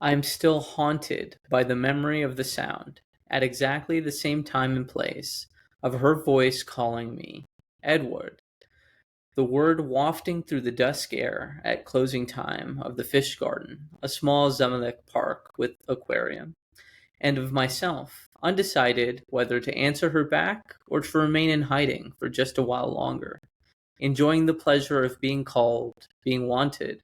I'm still haunted by the memory of the sound, at exactly the same time and place, of her voice calling me, Edward. The word wafting through the dusk air at closing time of the fish garden, a small Zamalek park with aquarium, and of myself, undecided whether to answer her back or to remain in hiding for just a while longer, enjoying the pleasure of being called, being wanted,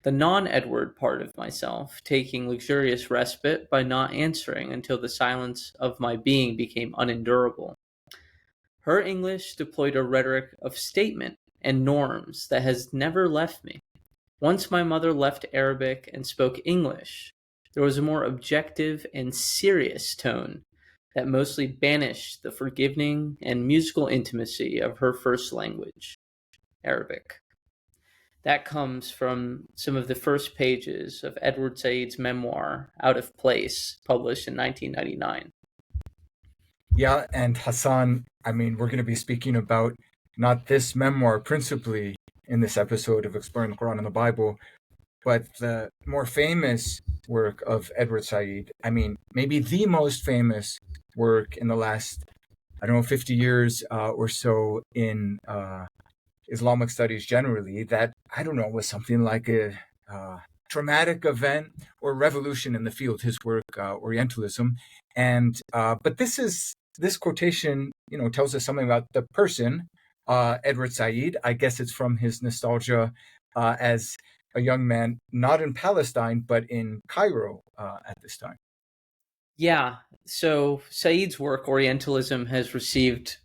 the non-Edward part of myself taking luxurious respite by not answering until the silence of my being became unendurable. Her English deployed a rhetoric of statement and norms that has never left me. Once my mother left Arabic and spoke English, there was a more objective and serious tone that mostly banished the forgiving and musical intimacy of her first language, Arabic. That comes from some of the first pages of Edward Said's memoir, Out of Place, published in 1999. Yeah, and Hassan, I mean, we're going to be speaking about not this memoir principally in this episode of Exploring the Quran and the Bible, but the more famous work of Edward Said. I mean, maybe the most famous work in the last, I don't know, 50 years or so in Islamic studies generally, that, I don't know, was something like a traumatic event or revolution in the field, his work, Orientalism. And but this quotation, tells us something about the person, Edward Said. I guess it's from his nostalgia as a young man, not in Palestine, but in Cairo at this time. Yeah, so Said's work, Orientalism, has received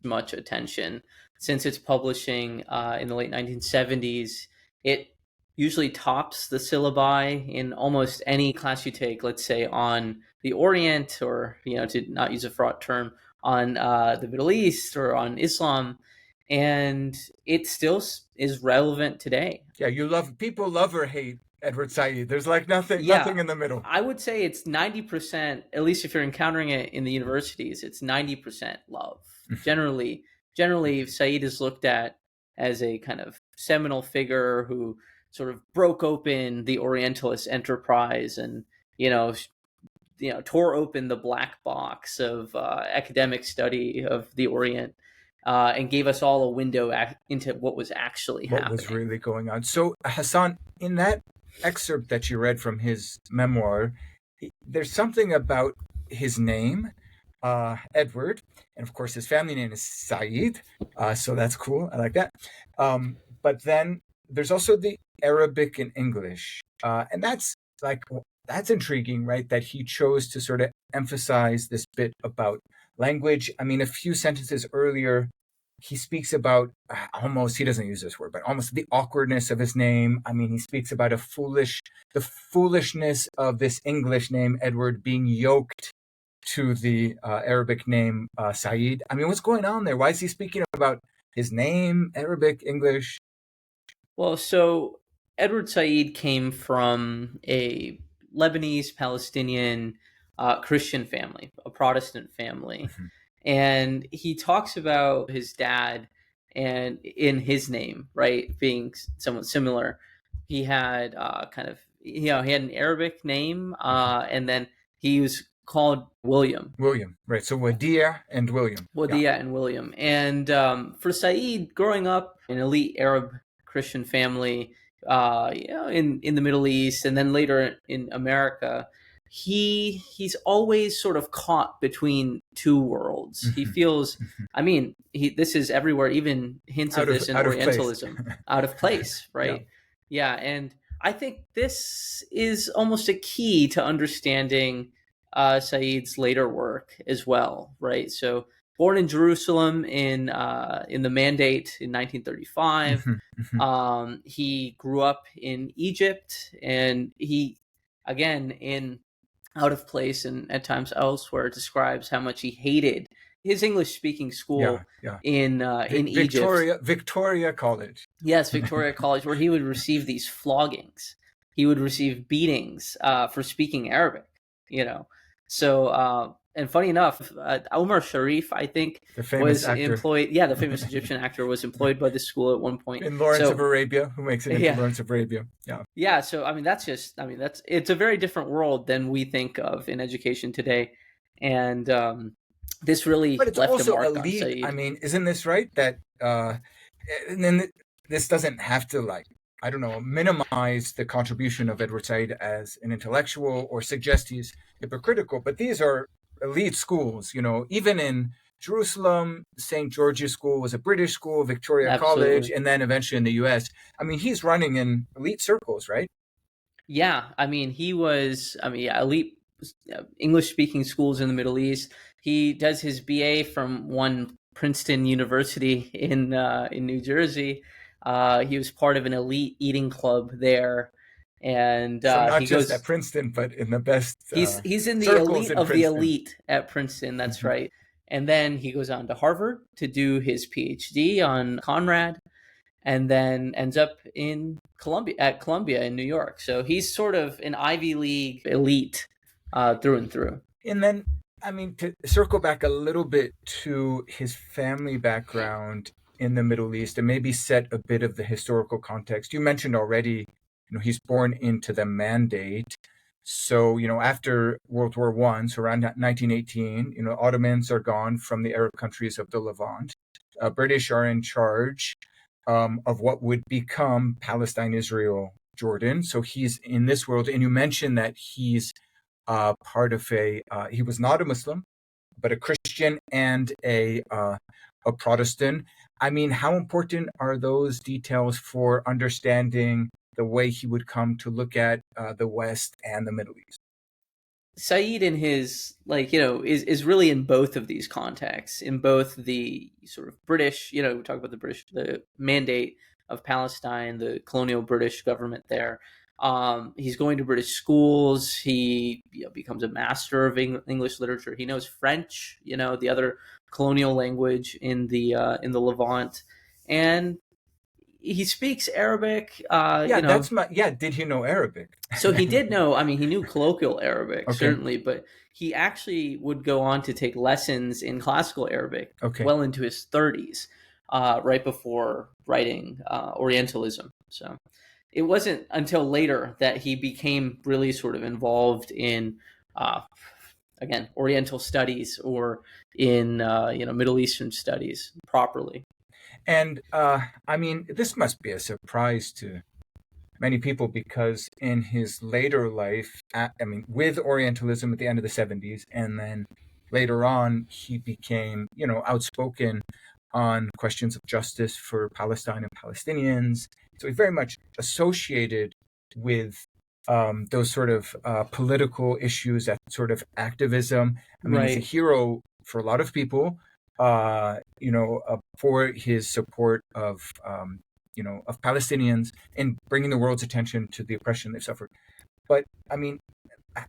much attention since its publishing in the late 1970s. It usually tops the syllabi in almost any class you take, let's say on the Orient, or, to not use a fraught term, on the Middle East or on Islam. And it still is relevant today. Yeah, people love or hate Edward Said. There's like nothing in the middle. I would say it's 90%, at least if you're encountering it in the universities, it's 90% love. Generally, Said is looked at as a kind of seminal figure who sort of broke open the Orientalist enterprise and, tore open the black box of academic study of the Orient. And gave us all a window into what was actually happening. What was really going on. So, Hassan, in that excerpt that you read from his memoir, there's something about his name, Edward, and of course his family name is Said, so that's cool. I like that. But then there's also the Arabic and English, and that's intriguing, right? That he chose to sort of emphasize this bit about language. I mean, a few sentences earlier, he speaks about he doesn't use this word, but almost the awkwardness of his name. I mean, he speaks about the foolishness of this English name, Edward, being yoked to the Arabic name, Said. I mean, what's going on there? Why is he speaking about his name, Arabic, English? Well, so Edward Said came from a Lebanese Palestinian Christian family, a Protestant family. Mm-hmm. And he talks about his dad and in his name, right, being somewhat similar. He had he had an Arabic name, and then he was called William. William, right. So Wadia and William. Wadia and William. And for Said, growing up in an elite Arab Christian family, in the Middle East, and then later in America, he's always sort of caught between two worlds. Mm-hmm. He feels, I mean, this is everywhere, even hints of this in Orientalism, out of place, right? Yeah, and I think this is almost a key to understanding Said's later work as well, right? So, born in Jerusalem in the Mandate in 1935, he grew up in Egypt, and he, again, in Out of Place and at times elsewhere, describes how much he hated his English-speaking school in Egypt. Victoria College. Yes, Victoria College, where he would receive these floggings. He would receive beatings for speaking Arabic, So And funny enough, Omar Sharif, I think, The famous was actor employed. Yeah, the famous Egyptian actor was employed by the school at one point. in Lawrence of So Arabia, who makes it into yeah, Lawrence of Arabia. Yeah. yeah. So I mean, that's it's a very different world than we think of in education today, and this really But it's left a also mark on elite. I Said. mean, isn't this right? That and then this doesn't have to, like, I don't know, minimize the contribution of Edward Said as an intellectual or suggest he's hypocritical. But these are elite schools. Even in Jerusalem, St. George's School was a British school, Victoria College, Absolutely. and then eventually in the U.S. I mean, he's running in elite circles, right? Yeah, I mean, he was. I mean, yeah, elite English speaking schools in the Middle East. He does his BA from one Princeton University in New Jersey. He was part of an elite eating club there, and So not he just at goes. Princeton, but in the best He's in the circles elite in of the Princeton. elite at Princeton. That's Mhm. right. And then he goes on to Harvard to do his PhD on Conrad, and then ends up in Columbia in New York. So he's sort of an Ivy League elite through and through. And then, I mean, to circle back a little bit to his family background in the Middle East and maybe set a bit of the historical context. You mentioned already, he's born into the Mandate. So, after World War One, so around 1918, Ottomans are gone from the Arab countries of the Levant. British are in charge of what would become Palestine, Israel, Jordan. So he's in this world. And you mentioned that he's part of he was not a Muslim, but a Christian and a Protestant. I mean, how important are those details for understanding the way he would come to look at the West and the Middle East? Said in his is really in both of these contexts, in both the sort of British, we talk about the mandate of Palestine, the colonial British government there. He's going to British schools. He becomes a master of English literature. He knows French, the other colonial language in the Levant, and he speaks Arabic. Yeah, that's my, yeah. Did he know Arabic? So he did know, I mean, he knew colloquial Arabic, Okay. certainly, but he actually would go on to take lessons in classical Arabic Okay. well into his 30s, right before writing Orientalism. So it wasn't until later that he became really sort of involved in, uh, again, Oriental studies or in, Middle Eastern studies properly. And I mean, this must be a surprise to many people because in his later life, I mean, with Orientalism at the end of the 70s, and then later on, he became, outspoken on questions of justice for Palestine and Palestinians. So he's very much associated with those sort of political issues, that sort of activism. I mean, he's a Right. hero for a lot of people, for his support of Palestinians in bringing the world's attention to the oppression they've suffered. But I mean,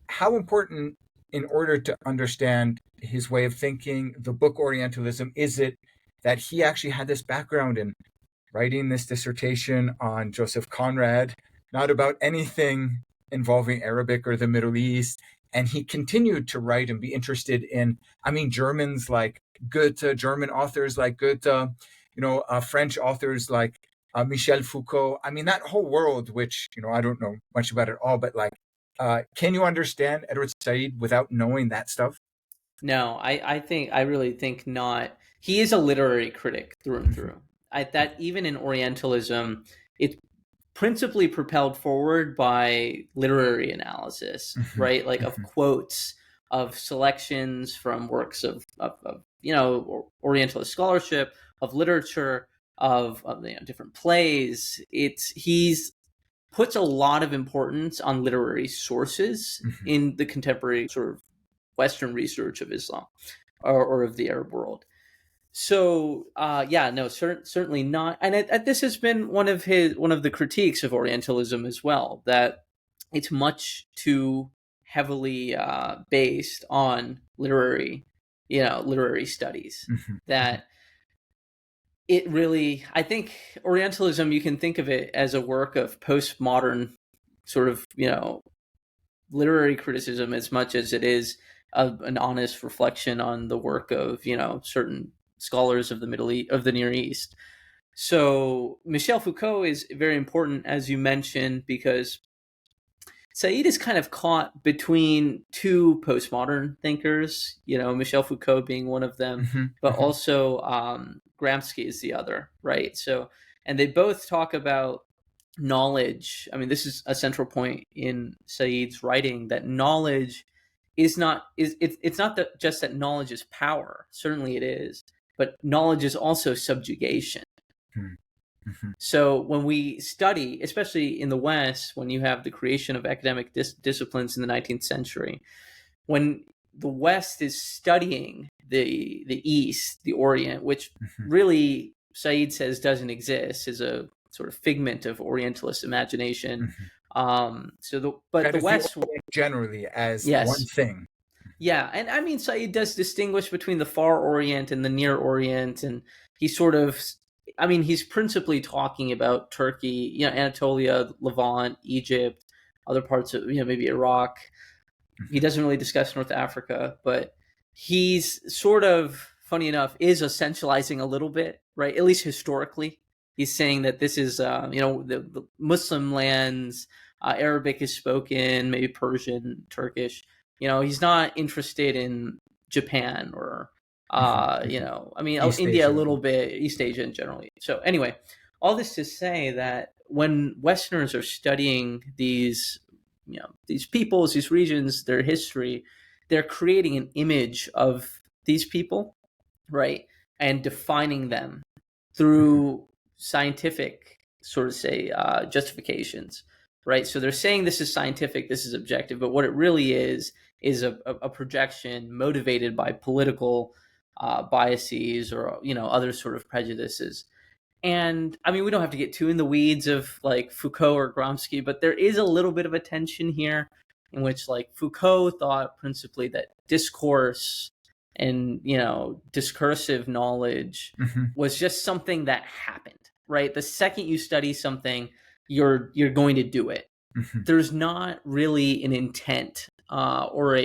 how important, in order to understand his way of thinking, the book Orientalism, is it that he actually had this background in writing this dissertation on Joseph Conrad, not about anything involving Arabic or the Middle East? And he continued to write and be interested in, I mean, Germans like Goethe, German authors like Goethe, French authors like Michel Foucault. I mean, that whole world, which, I don't know much about at all, but like, can you understand Edward Said without knowing that stuff? No, I really think not. He is a literary critic through and Mhm. through. That even in Orientalism, it's principally propelled forward by literary analysis, Mhm. right? Like of Mhm. quotes, of selections from works of Orientalist scholarship, of literature, of different plays. He's puts a lot of importance on literary sources Mhm. in the contemporary sort of Western research of Islam or of the Arab world. So yeah, no, certainly not. And this has been one of the critiques of Orientalism as well, that it's much too heavily based on literary studies. Mhm. Mhm. That it really, I think Orientalism, you can think of it as a work of postmodern sort of literary criticism as much as it is an honest reflection on the work of, certain scholars of the Middle East, of the Near East. So Michel Foucault is very important, as you mentioned, because Said is kind of caught between two postmodern thinkers, Michel Foucault being one of them, but also Gramsci is the other, right? So, and they both talk about knowledge. I mean, this is a central point in Said's writing, that knowledge is not it's not that just that knowledge is power. Certainly it is, but knowledge is also subjugation. So when we study, especially in the West, when you have the creation of academic disciplines in the 19th century, when the West is studying the East, the Orient, which really Said says doesn't exist, is a sort of figment of Orientalist imagination. But the West generally as one thing. Yeah, and I mean, Said does distinguish between the Far Orient and the Near Orient, and he sort of, I mean, he's principally talking about Turkey, Anatolia, Levant, Egypt, other parts of, maybe Iraq. He doesn't really discuss North Africa, but he's sort of, funny enough, is essentializing a little bit, right? At least historically. He's saying that this is, the Muslim lands, Arabic is spoken, maybe Persian, Turkish. He's not interested in Japan or, I mean, East India Asia. A little bit, East Asia in general. So anyway, all this to say that when Westerners are studying these peoples, these regions, their history, they're creating an image of these people, right? And defining them through scientific, sort of say, justifications, right? So they're saying this is scientific, this is objective, but what it really is a projection motivated by political biases or other sort of prejudices. And I mean, we don't have to get too in the weeds of like Foucault or Gramsci, but there is a little bit of a tension here in which like Foucault thought principally that discourse and discursive knowledge was just something that happened, right? The second you study something, you're going to do it. There's not really an intent or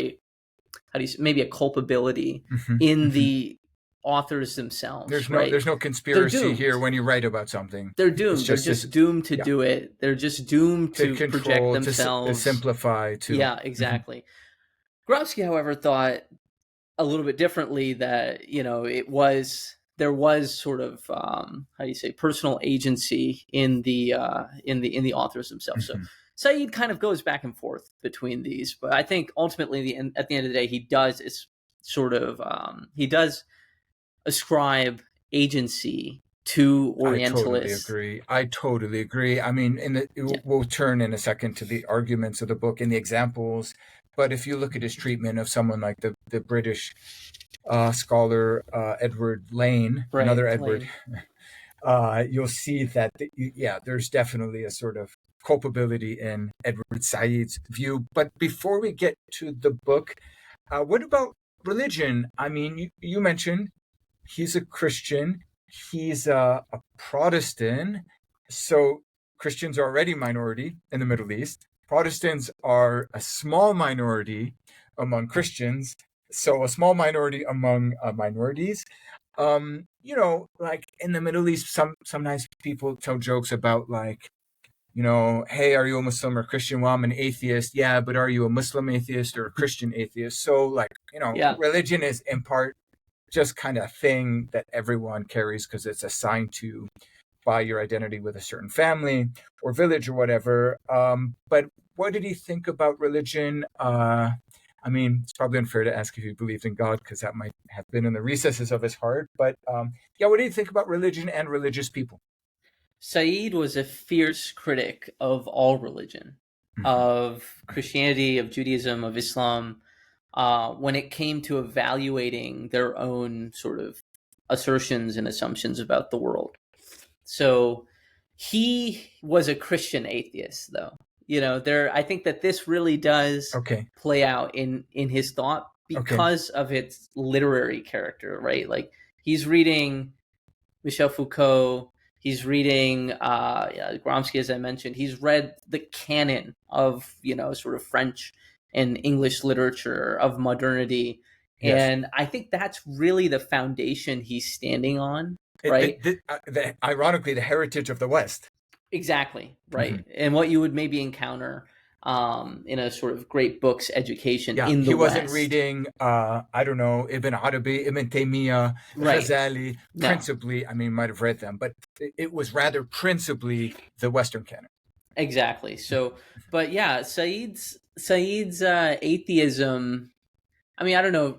maybe a culpability in the authors themselves. There's no conspiracy here when you write about something. They're doomed. They're just doomed to do it. They're just doomed to control, project themselves, to simplify. Yeah, exactly. Gramsci, however, thought a little bit differently, that there was sort of personal agency in the authors themselves. So Said kind of goes back and forth between these, but I think ultimately at the end of the day he does ascribe agency to Orientalists. I totally agree. I mean, we'll turn in a second to the arguments of the book and the examples, but if you look at his treatment of someone like the British scholar Edward Lane, right, another Edward, you'll see that there's definitely a sort of culpability in Edward Said's view. But before we get to the book, what about religion? I mean, you mentioned he's a Christian, he's a Protestant, so Christians are already minority in the Middle East. Protestants are a small minority among Christians, so a small minority among minorities. Like in the Middle East, sometimes people tell jokes about like, hey, are you a Muslim or Christian? Well, I'm an atheist. Yeah, but are you a Muslim atheist or a Christian atheist? So like, religion is in part just kind of a thing that everyone carries because it's assigned to by your identity with a certain family or village or whatever. But what did he think about religion? I mean, it's probably unfair to ask if he believed in God because that might have been in the recesses of his heart. But what do you think about religion and religious people? Said was a fierce critic of all religion, of Christianity, of Judaism, of Islam, when it came to evaluating their own sort of assertions and assumptions about the world. So he was a Christian atheist, though. I think that this really does play out in his thought because of its literary character, right? Like he's reading Michel Foucault, he's reading Gramsci, as I mentioned. He's read the canon of sort of French and English literature of modernity. Yes. And I think that's really the foundation he's standing on, right? Ironically, the heritage of the West. Exactly, Mm-hmm. right. And what you would maybe encounter in a sort of great books education Yeah, in he the wasn't West. reading, I don't know, Ibn Arabi, Ibn Taymiyyah, Right. Ghazali, No, principally, I mean, might have read them, but it was rather principally the Western canon. exactly. So, but yeah, Said's atheism. I mean, I don't know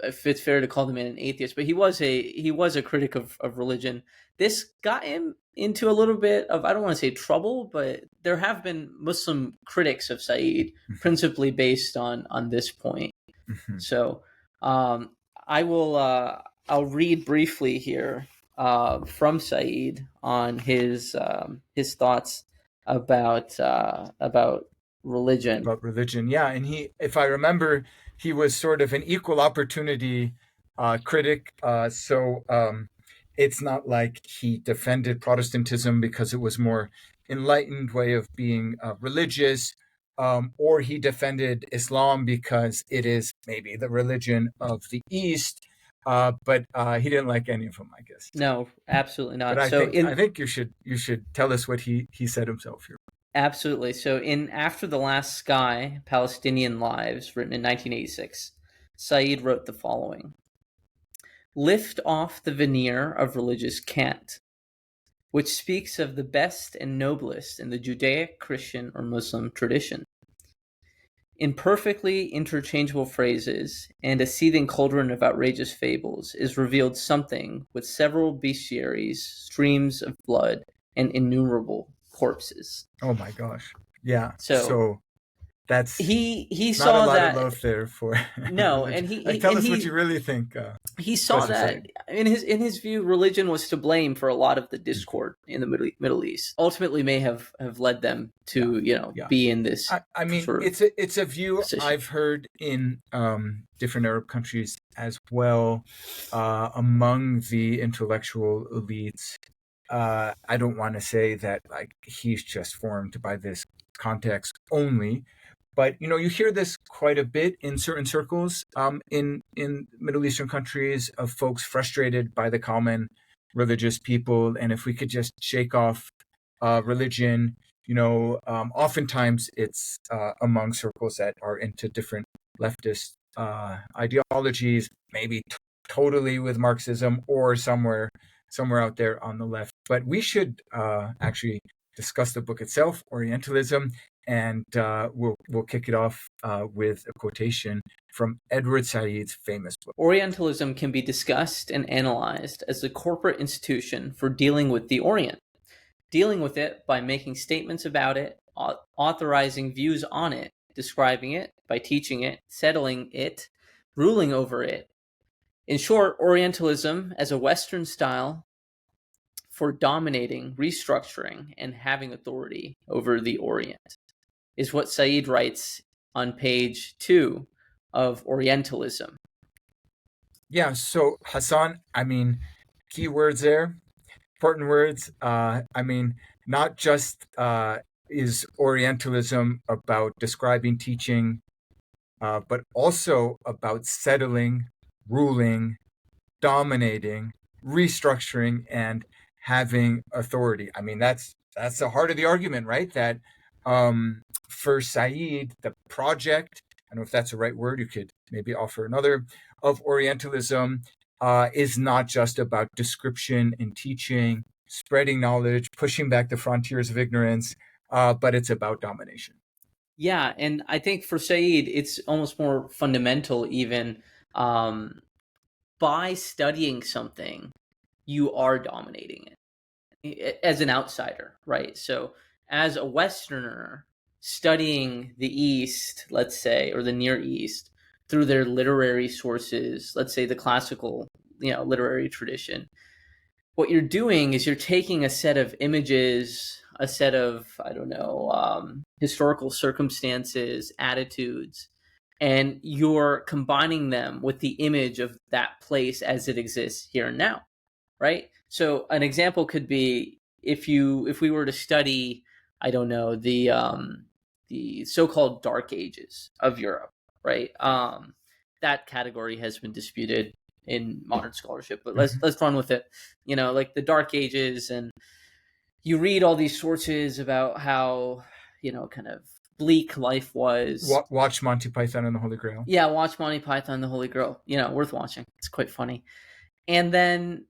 if it's fair to call him an atheist, but he was a critic of religion. This got him into a little bit of, I don't want to say trouble, but there have been Muslim critics of Said, principally based on this point. Mm-hmm. So um, I will I'll read briefly here from Said on his thoughts about religion. About religion, yeah, and if I remember, he was sort of an equal opportunity critic. It's not like he defended Protestantism because it was more enlightened way of being religious, or he defended Islam because it is maybe the religion of the East. But he didn't like any of them, I guess. No, absolutely But not. I So think I in think you should tell us what he said himself here. Absolutely. So in After the Last Sky, Palestinian Lives, written in 1986, Said wrote the following: Lift off the veneer of religious cant, which speaks of the best and noblest in the Judaic, Christian, or Muslim tradition. In perfectly interchangeable phrases and a seething cauldron of outrageous fables is revealed something with several bestiaries, streams of blood, and innumerable corpses. Oh my gosh, yeah. So So that's he not a saw lot of that. love there for No, religion. and Like, tell us what you really think, he saw Professor that Said. in his view, religion was to blame for a lot of the discord in the Middle East. Ultimately, may have led them Yeah, to yeah. be in this I mean, sort of it's a view position. I've heard in different Arab countries as well, among the intellectual elites. I don't want to say that like he's just formed by this context only, but you hear this quite a bit in certain circles, in Middle Eastern countries, of folks frustrated by the common religious people, and if we could just shake off religion. Oftentimes it's among circles that are into different leftist ideologies, maybe totally with Marxism, or somewhere out there on the left. But we should actually discuss the book itself, Orientalism, and we'll kick it off with a quotation from Edward Said's famous book. Orientalism can be discussed and analyzed as a corporate institution for dealing with the Orient, dealing with it by making statements about it, authorizing views on it, describing it by teaching it, settling it, ruling over it. In short, Orientalism as a Western style for dominating, restructuring, and having authority over the Orient is what Said writes on page 2 of Orientalism. Yeah, so Hassan, I mean, key words there, important words. I mean, not just is Orientalism about describing teaching, but also about settling, ruling, dominating, restructuring, and having authority. I mean, that's the heart of the argument, right? That for Said, the project, I don't know if that's the right word, you could maybe offer another, of Orientalism is not just about description and teaching, spreading knowledge, pushing back the frontiers of ignorance, but it's about domination. Yeah, and I think for Said, it's almost more fundamental even. By studying something, you are dominating it as an outsider, right? So as a Westerner studying the East, let's say, or the Near East, through their literary sources, let's say the classical, literary tradition, what you're doing is you're taking a set of images, a set of, I don't know, historical circumstances, attitudes, and you're combining them with the image of that place as it exists here and now, right? So an example could be if we were to study, I don't know, the so-called Dark Ages of Europe, right? That category has been disputed in modern scholarship, but let's run with it. Like the Dark Ages, and you read all these sources about how kind of bleak life was. Watch Monty Python and the Holy Grail. Yeah, watch Monty Python and the Holy Grail. Worth watching. It's quite funny. And then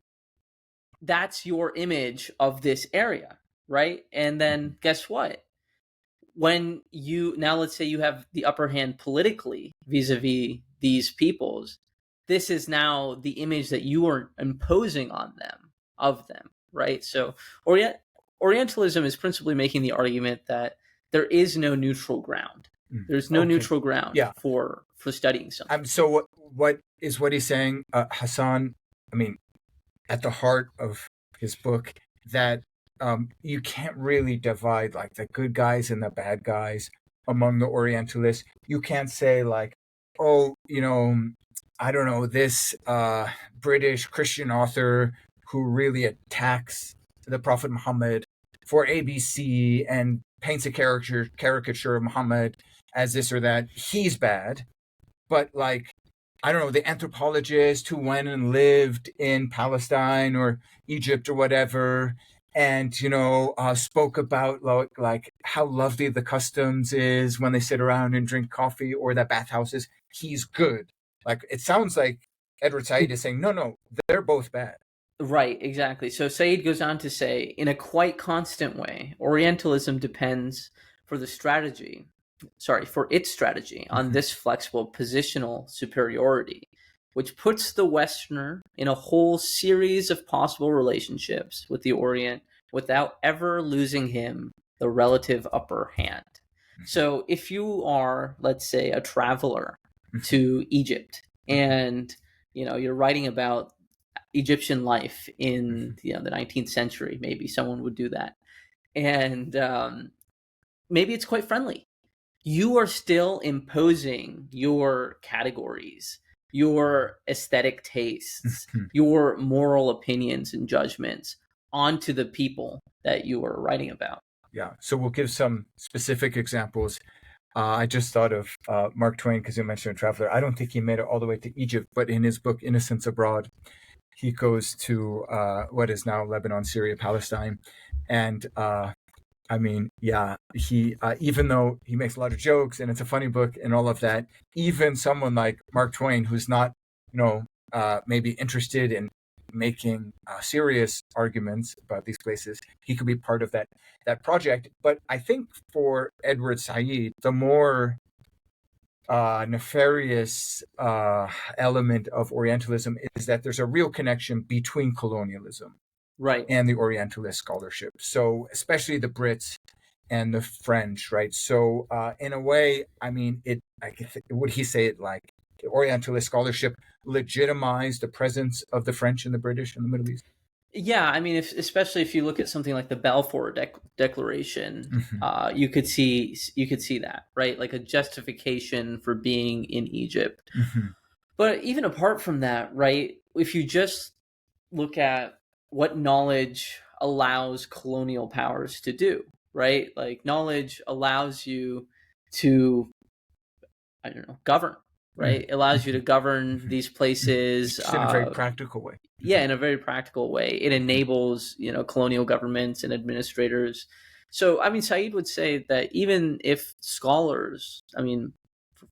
that's your image of this area, right? And then guess what? When let's say you have the upper hand politically vis-a-vis these peoples, this is now the image that you are imposing on them, of them, right? So Orientalism is principally making the argument that there is no neutral ground. There's no neutral ground for studying something. So what he's saying, Hassan, I mean, at the heart of his book, that you can't really divide like the good guys and the bad guys among the Orientalists. You can't say like, oh, I don't know, this British Christian author who really attacks the Prophet Muhammad for ABC and paints a caricature of Muhammad as this or that, he's bad. But like, I don't know, the anthropologist who went and lived in Palestine or Egypt or whatever, and spoke about like how lovely the customs is when they sit around and drink coffee, or that bathhouses, he's good. Like, it sounds like Edward Said is saying, no, they're both bad. Right, exactly. So Said goes on to say, in a quite constant way, Orientalism depends for its strategy on this flexible positional superiority, which puts the Westerner in a whole series of possible relationships with the Orient without ever losing him the relative upper hand. So if you are, let's say, a traveler to Egypt, and you're writing about Egyptian life in the 19th century, maybe someone would do that, and maybe it's quite friendly. You are still imposing your categories, your aesthetic tastes, your moral opinions and judgments onto the people that you are writing about. Yeah, so we'll give some specific examples. I just thought of Mark Twain, because you mentioned a traveler. I don't think he made it all the way to Egypt, but in his book Innocents Abroad, he goes to what is now Lebanon, Syria, Palestine. And I mean, yeah, he even though he makes a lot of jokes and it's a funny book and all of that, even someone like Mark Twain, who's not, maybe interested in making serious arguments about these places, he could be part of that project. But I think for Edward Said, the more nefarious element of Orientalism is that there's a real connection between colonialism and the Orientalist scholarship. So especially the Brits and the French, right? So in a way, I mean, would he say it like the Orientalist scholarship legitimized the presence of the French and the British in the Middle East? Yeah, I mean, especially if you look at something like the Balfour Declaration, you could see that, right? Like a justification for being in Egypt. But even apart from that, right? If you just look at what knowledge allows colonial powers to do, right? Like knowledge allows you to, I don't know, govern, right? It allows you to govern these places in a very practical way. Yeah, in a very practical way. It enables, colonial governments and administrators. So, I mean, Said would say that even if scholars, I mean,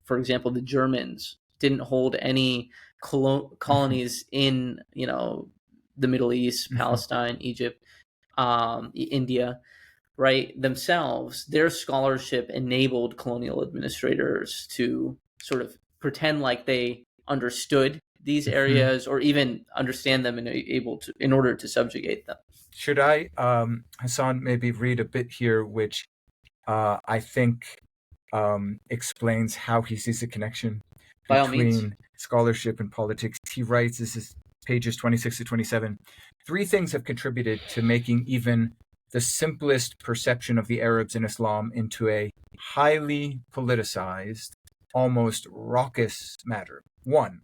for example, the Germans didn't hold any colonies in, the Middle East, Palestine, Egypt, India, right, themselves, their scholarship enabled colonial administrators to sort of pretend like they understood these areas or even understand them and in order to subjugate them. Should I, Hassan, maybe read a bit here, which I think explains how he sees the connection between scholarship and politics. He writes, this is pages 26 to 27, 3 things have contributed to making even the simplest perception of the Arabs in Islam into a highly politicized, almost raucous matter. 1,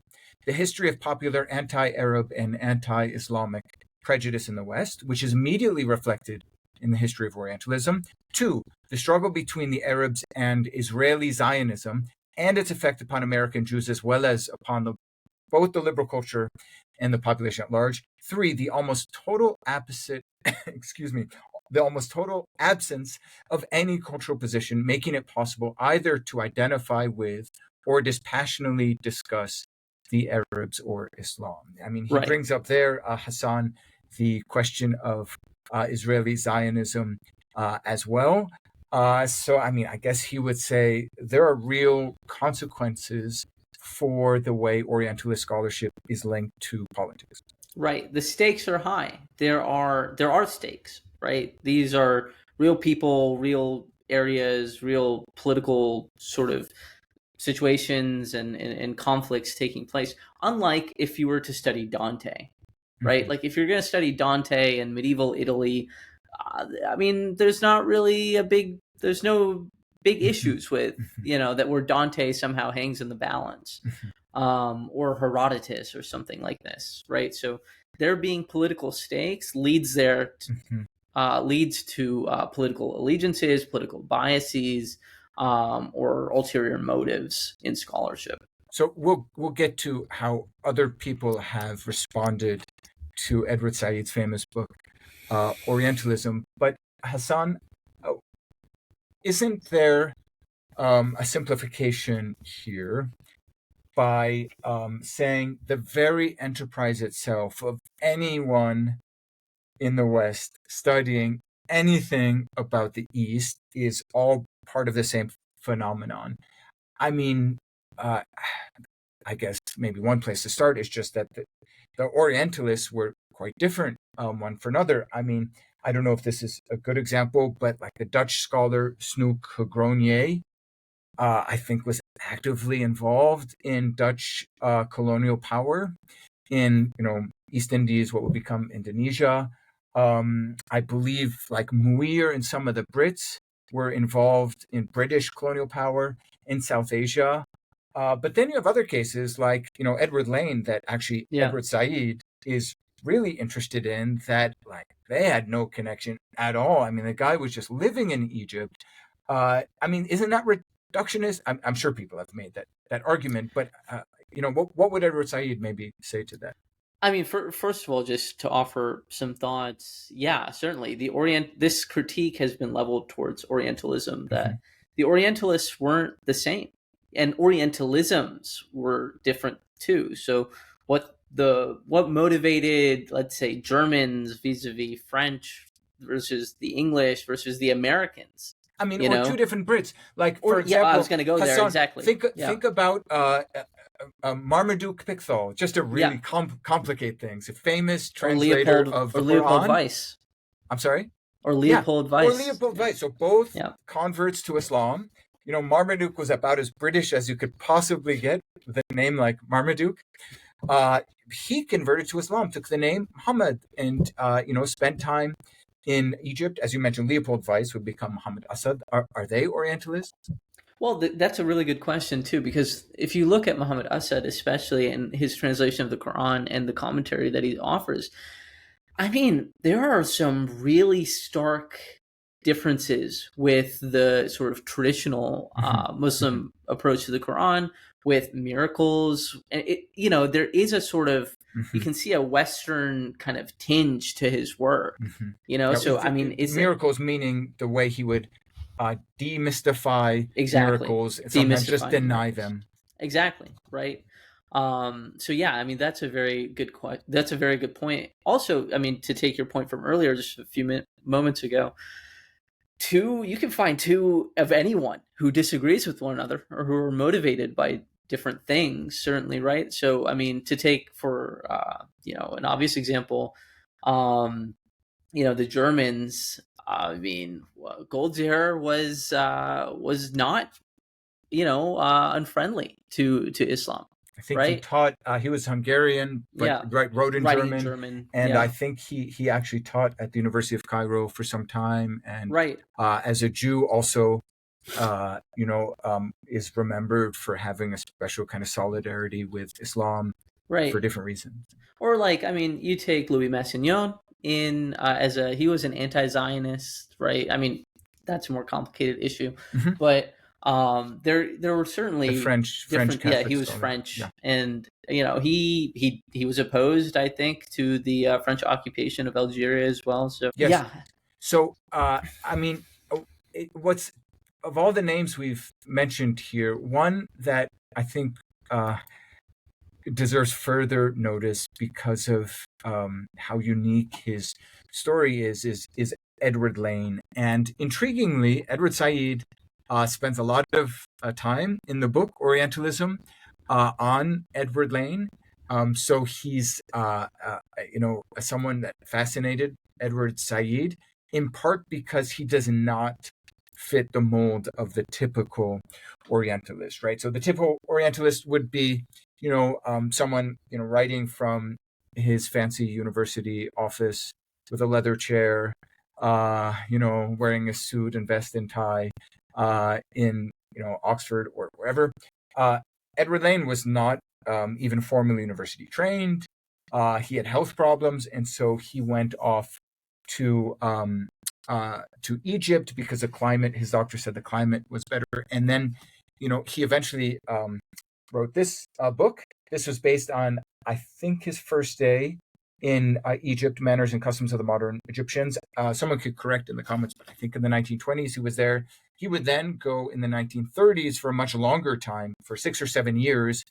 the history of popular anti-Arab and anti-Islamic prejudice in the West, which is immediately reflected in the history of Orientalism. 2, the struggle between the Arabs and Israeli Zionism and its effect upon American Jews as well as upon both the liberal culture and the population at large. 3, the almost total opposite, the almost total absence of any cultural position, making it possible either to identify with or dispassionately discuss the Arabs or Islam. I mean, he brings up there, Hassan, the question of Israeli Zionism as well. So, I mean, I guess he would say there are real consequences for the way Orientalist scholarship is linked to politics. Right. The stakes are high. There are stakes, right? These are real people, real areas, real political sort of situations and conflicts taking place. Unlike if you were to study Dante, right? Mm-hmm. Like if you're going to study Dante and medieval Italy, I mean, there's no big issues with, that where Dante somehow hangs in the balance, or Herodotus or something like this, right? So there being political stakes leads to political allegiances, political biases, or ulterior motives in scholarship. So we'll get to how other people have responded to Edward Said's famous book, Orientalism. But Hassan, isn't there a simplification here by saying the very enterprise itself of anyone in the West studying anything about the East is all part of the same phenomenon? I mean, I guess maybe one place to start is just that the Orientalists were quite different one from another. I mean, I don't know if this is a good example, but like the Dutch scholar Snoek Gronier, I think was actively involved in Dutch colonial power in, East Indies, what would become Indonesia. I believe like Muir and some of the Brits were involved in British colonial power in South Asia. But then you have other cases like, Edward Lane that actually Edward Said is really interested in, that like they had no connection at all. I mean, the guy was just living in Egypt. I mean, isn't that reductionist? I'm sure people have made that argument, but what would Edward Said maybe say to that? I mean, first of all, just to offer some thoughts, yeah, certainly this critique has been leveled towards Orientalism, that the Orientalists weren't the same, and Orientalisms were different too. So what motivated, let's say, Germans vis-a-vis French versus the English versus the Americans? I mean, or two different Brits. Like, for example, I was going to go there, Hassan, exactly. Think about Marmaduke Pickthall, just to really complicate things. A famous translator of the Qur'an. Leopold Weiss. I'm sorry? Or Leopold Weiss. Or Leopold Weiss. So both converts to Islam. Marmaduke was about as British as you could possibly get, with a name like Marmaduke. He converted to Islam, took the name Muhammad, and spent time in Egypt. As you mentioned, Leopold Weiss would become Muhammad Assad. Are they Orientalists? Well, that's a really good question too, because if you look at Muhammad Assad, especially in his translation of the Quran and the commentary that he offers, I mean, there are some really stark differences with the sort of traditional Muslim approach to the Quran, with miracles. And there is a sort of, you can see a Western kind of tinge to his work. So I mean, miracles meaning the way he would demystify miracles and sometimes just deny them. Exactly, right. So yeah, I mean, that's a very good point. Also, I mean, to take your point from earlier, just a few moments ago, you can find two of anyone who disagrees with one another or who are motivated by different things, certainly, right? So, I mean, to take for an obvious example, the Germans. I mean, Goldziher was not, unfriendly to Islam. I think right? he taught. He was Hungarian, but wrote in German. And I think he actually taught at the University of Cairo for some time. And as a Jew, also, is remembered for having a special kind of solidarity with Islam, for different reasons. Or you take Louis Massignon in he was an anti-Zionist, right? I mean, that's a more complicated issue, Mm-hmm. but there were certainly The French different. Yeah, Catholic he was scholar. French, Yeah. and he was opposed, I think, to the French occupation of Algeria as well. So Yes. yeah, So, I mean, what's of all the names we've mentioned here, one that I think deserves further notice because of how unique his story is Edward Lane. And intriguingly, Edward Said spends a lot of time in the book Orientalism on Edward Lane. So he's someone that fascinated Edward Said in part because he does not fit the mold of the typical Orientalist, right? So the typical Orientalist would be someone writing from his fancy university office with a leather chair, wearing a suit and vest and tie, in Oxford or wherever. Edward Lane was not even formally university trained. He had health problems, and so he went off to Egypt because the climate. His doctor said the climate was better, and then he eventually wrote this book. This was based on, I think, his first day in Egypt, Manners and Customs of the Modern Egyptians. Someone could correct in the comments, but I think in the 1920s he was there. He would then go in the 1930s for a much longer time, for 6 or 7 years,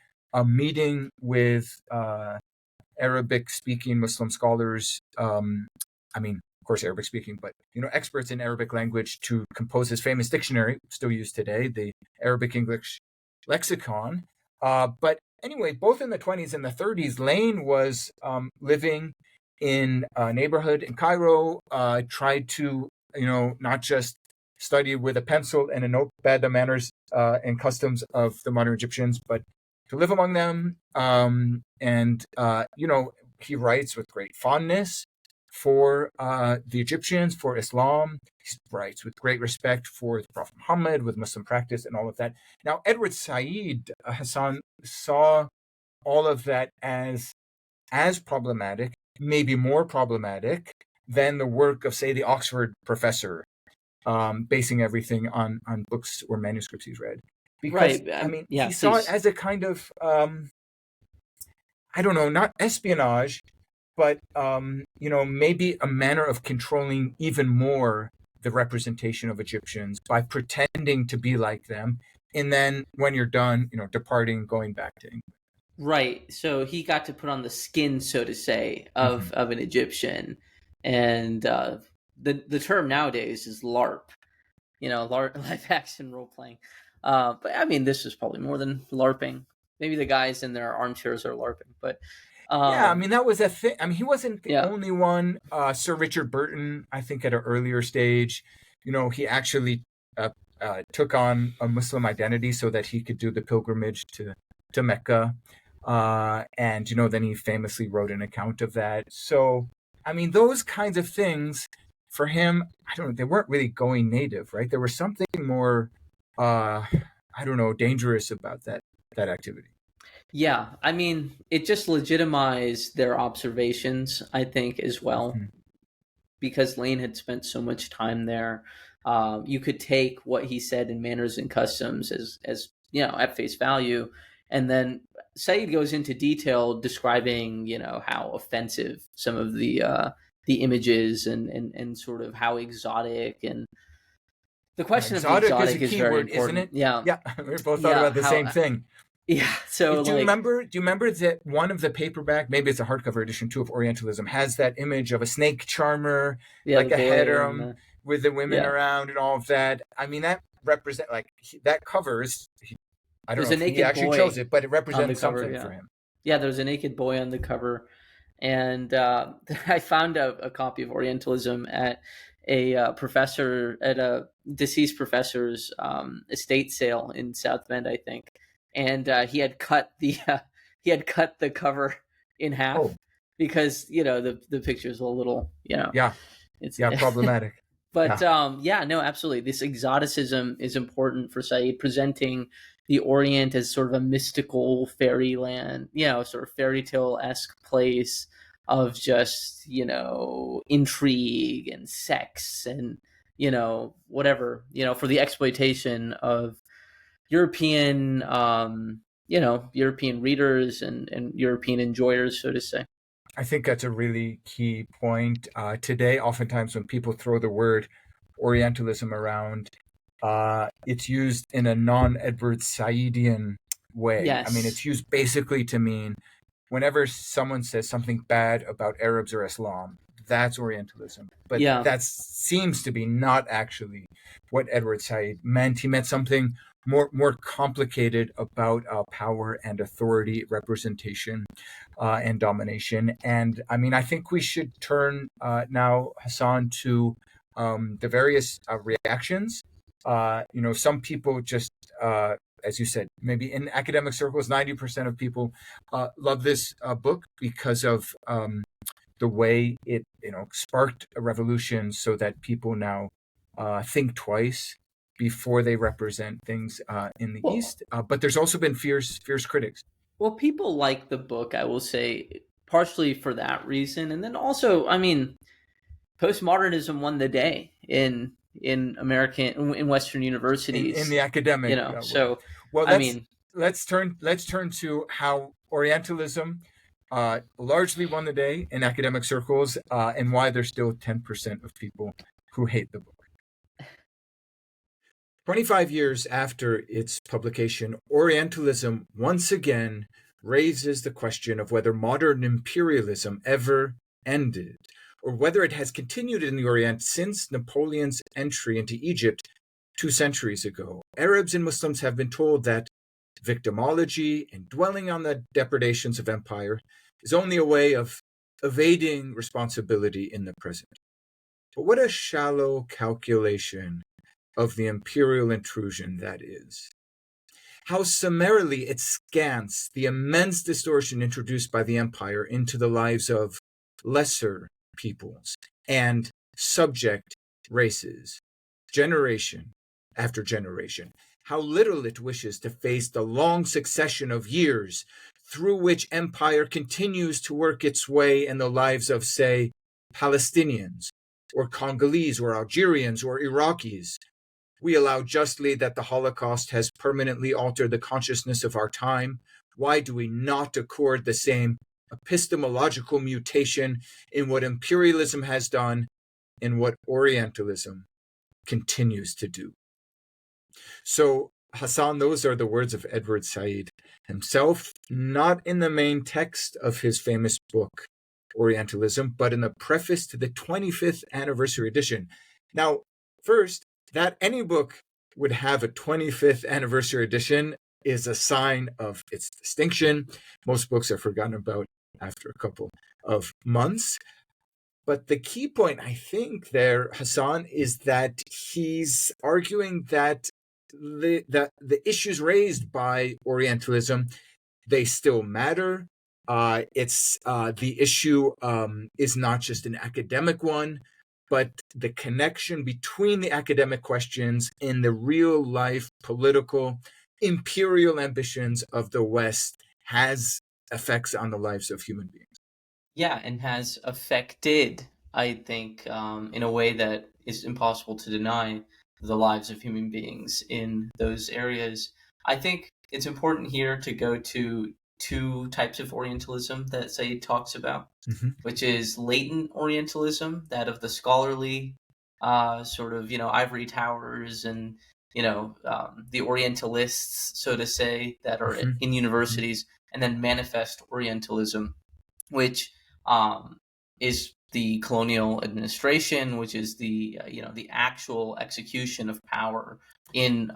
meeting with Arabic-speaking Muslim scholars. Of course, Arabic-speaking, but experts in Arabic language to compose his famous dictionary, still used today, the Arabic-English lexicon. But anyway, both in the 20s and the 30s, Lane was living in a neighborhood in Cairo, tried to, not just study with a pencil and a notepad the manners and customs of the modern Egyptians, but to live among them. He writes with great fondness for the Egyptians, for Islam. He writes with great respect for the Prophet Muhammad, with Muslim practice and all of that. Now, Edward Said, Hassan, saw all of that as problematic, maybe more problematic than the work of, say, the Oxford professor, basing everything on books or manuscripts he's read. Because, right. he saw it as a kind of, I don't know, not espionage, but maybe a manner of controlling even more the representation of Egyptians by pretending to be like them, and then when you're done, departing, going back to England. Right. So he got to put on the skin, so to say, Mm-hmm. of an Egyptian, and the term nowadays is LARP. Live action role playing. But I mean, this is probably more than LARPing. Maybe the guys in their armchairs are LARPing, but Yeah, that was a thing. He wasn't the yeah. only one. Sir Richard Burton, I think, at an earlier stage, he actually took on a Muslim identity so that he could do the pilgrimage to Mecca, and then he famously wrote an account of that. So, those kinds of things for him, I don't know, they weren't really going native, right? There was something more, dangerous about that activity. Yeah, I mean, it just legitimized their observations, I think, as well, Mm-hmm. because Lane had spent so much time there. You could take what he said in Manners and Customs as at face value, and then Said goes into detail describing how offensive some of the images and sort of how exotic, and the question of the Exotic is a exotic is key very word, isn't important. it? Yeah, Yeah, we both thought yeah, about the how same thing. yeah. So Do you like remember? Do you remember that one of the paperback, maybe it's a hardcover edition too, of Orientalism, has that image of a snake charmer, yeah, the like a boy and harem with the women yeah. around and all of that. That represent that covers. I don't There's know a if he naked actually chose boy it, but it on the represents cover. something Yeah, for him. yeah. There's a naked boy on the cover, and I found a copy of Orientalism at a deceased professor's estate sale in South Bend, I think, and he had cut the cover in half Oh, because the picture's a little yeah, it's yeah, problematic. But Yeah, yeah, no, absolutely. This exoticism is important for Said, presenting the Orient as sort of a mystical fairyland, sort of fairy tale esque place. of just, intrigue and sex and, whatever, for the exploitation of European, European readers and European enjoyers, so to say. I think that's a really key point. Today, oftentimes when people throw the word Orientalism around, it's used in a non-Edward Saidian way. I mean, Yes. it's used basically to mean whenever someone says something bad about Arabs or Islam, that's Orientalism. But Yeah. that seems to be not actually what Edward Said meant. He meant something more complicated about power and authority, representation, and domination. And I mean, I think we should turn now, Hassan, to the various reactions. Some people just, as you said, maybe in academic circles, 90% of people love this book because of the way it, sparked a revolution, so that people now think twice before they represent things in the Well, East. But there's also been fierce critics. well, people like the book, I will say, partially for that reason, and then also, I mean, postmodernism won the day in Western In universities, the academic world. So, Well, I mean, let's turn to how Orientalism largely won the day in academic circles, and why there's still 10% of people who hate the book. 25 years after its publication, Orientalism once again raises the question of whether modern imperialism ever ended, or whether it has continued in the Orient since Napoleon's entry into Egypt 2 centuries ago. Arabs and Muslims have been told that victimology and dwelling on the depredations of empire is only a way of evading responsibility in the present. But what a shallow calculation of the imperial intrusion that is. How summarily it scants the immense distortion introduced by the empire into the lives of lesser peoples and subject races, generation after generation. How little it wishes to face the long succession of years through which empire continues to work its way in the lives of, say, Palestinians, or Congolese, or Algerians, or Iraqis. We allow justly that the Holocaust has permanently altered the consciousness of our time. Why do we not accord the same epistemological mutation in what imperialism has done and what Orientalism continues to do? So, Hassan, those are the words of Edward Said himself, not in the main text of his famous book, Orientalism, but in the preface to the 25th anniversary edition. Now, first, that any book would have a 25th anniversary edition is a sign of its distinction. Most books are forgotten about after a couple of months. But the key point, I think, there, Hassan, is that he's arguing that the issues raised by Orientalism, they still matter. It's the issue is not just an academic one, but the connection between the academic questions and the real life political imperial ambitions of the West has effects on the lives of human beings. yeah, and has affected, I think, in a way that is impossible to deny, the lives of human beings in those areas. I think it's important here to go to two types of Orientalism that Said talks about, Mm-hmm. which is latent Orientalism, that of the scholarly sort of, ivory towers and, the Orientalists, so to say, that are Mm-hmm. in universities, and then manifest Orientalism, which is the colonial administration, which is the the actual execution of power in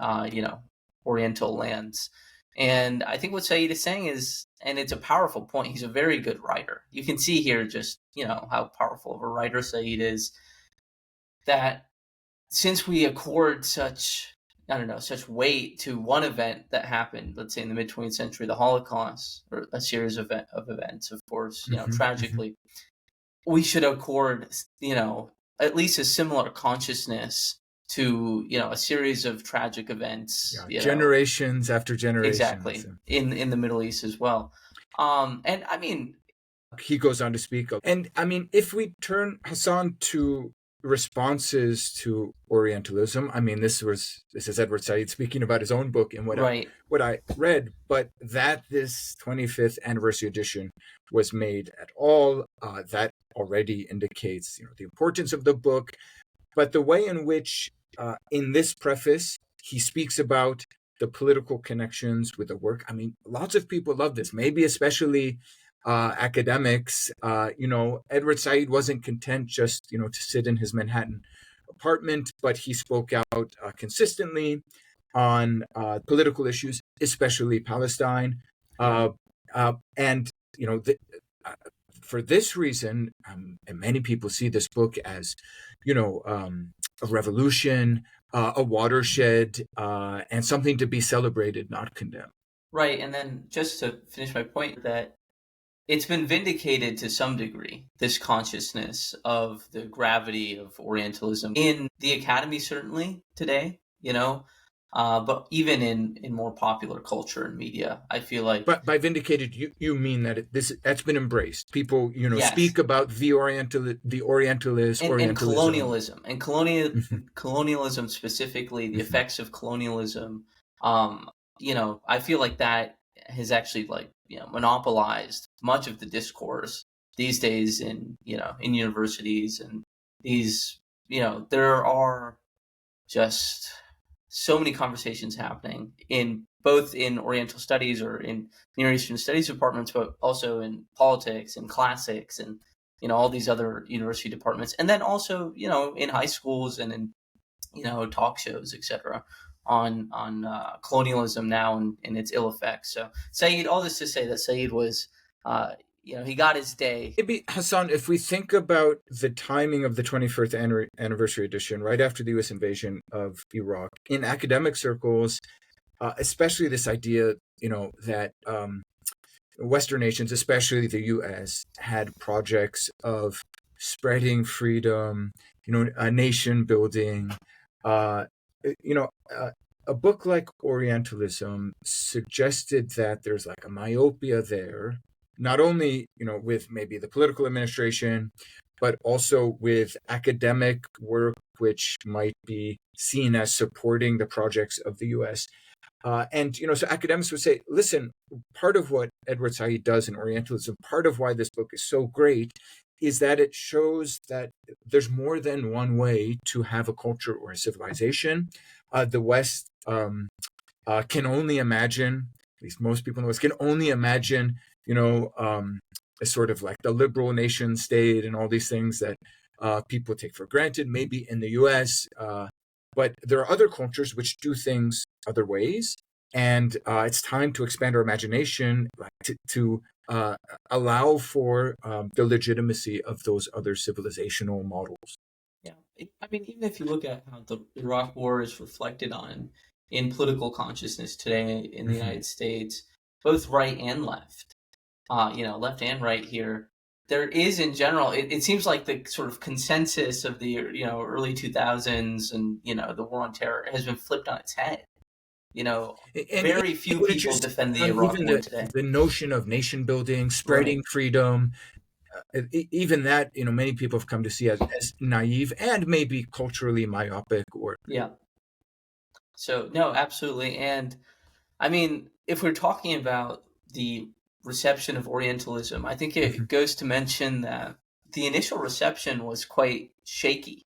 Oriental lands. And I think what Said is saying is, and it's a powerful point. He's a very good writer. You can see here just how powerful of a writer Said is. That since we accord such such weight to one event that happened, let's say in the mid 20th century, the Holocaust, or a series of events, of course, Mm-hmm. tragically, we should accord, at least a similar consciousness to, a series of tragic events, Generations after generations. exactly, in the Middle East as well. And I mean, he goes on to speak. And I mean, if we turn, Hassan, to responses to Orientalism, I mean, this is Edward Said speaking about his own book and Right. what I read, but that this 25th anniversary edition was made at all, that already indicates, the importance of the book. But the way in which, in this preface, he speaks about the political connections with the work. I mean, lots of people love this, maybe especially academics. Edward Said wasn't content just, to sit in his Manhattan apartment, but he spoke out consistently on political issues, especially Palestine. And, for this reason, and many people see this book as, a revolution, a watershed, and something to be celebrated, not condemned. Right. And then just to finish my point, that it's been vindicated to some degree, this consciousness of the gravity of Orientalism in the academy, certainly today, but even in more popular culture and media, I feel like. But by vindicated, you mean that that's been embraced. People, Yes. speak about the Orientalist, and Orientalism, colonialism, and colonialism specifically, the effects of colonialism. I feel like that has actually monopolized much of the discourse these days in universities, and these there are just so many conversations happening in both in Oriental studies or in Near Eastern studies departments, but also in politics and classics and all these other university departments, and then also in high schools and in talk shows, etc. on colonialism now and its ill effects. So Said, all this to say that Said was he got his day. Maybe, Hassan, if we think about the timing of the 21st anniversary edition, right after the U.S. invasion of Iraq, in academic circles, especially this idea, that Western nations, especially the U.S., had projects of spreading freedom, nation building. A book like Orientalism suggested that there's like a myopia there, not only, with maybe the political administration, but also with academic work, which might be seen as supporting the projects of the U.S. So academics would say, listen, part of what Edward Said does in Orientalism, part of why this book is so great, is that it shows that there's more than one way to have a culture or a civilization. The West can only imagine, at least most people in the West can only imagine, a sort of like the liberal nation state and all these things that people take for granted, maybe in the US. But there are other cultures which do things other ways. And it's time to expand our imagination to allow for the legitimacy of those other civilizational models. Yeah. I mean, even if you look at how the Iraq War is reflected on in political consciousness today in the United States, both right and left, left and right here, there is in general, it seems like the sort of consensus of the, early 2000s and, the war on terror has been flipped on its head. Very few people defend the Iraq War today. The notion of nation building, spreading freedom, even that, many people have come to see as naive and maybe culturally myopic. Yeah. So, no, absolutely. And I mean, if we're talking about the reception of Orientalism, I think it goes to mention that the initial reception was quite shaky.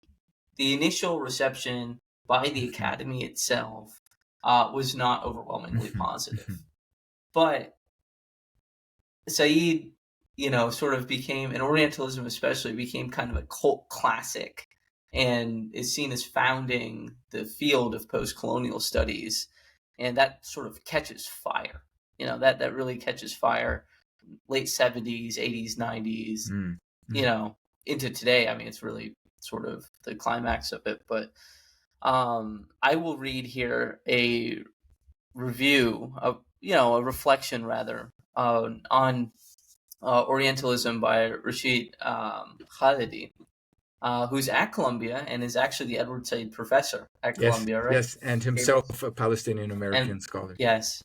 The initial reception by the academy itself was not overwhelmingly positive. But Said, sort of became, and Orientalism especially, became kind of a cult classic and is seen as founding the field of post-colonial studies. And that sort of catches fire. That really catches fire late 70s, 80s, 90s, into today. I mean, it's really sort of the climax of it. But I will read here a review of, a reflection rather, on Orientalism by Rashid Khalidi, who's at Columbia and is actually the Edward Said professor at Columbia, right? Yes, and himself a Palestinian American scholar. Yes.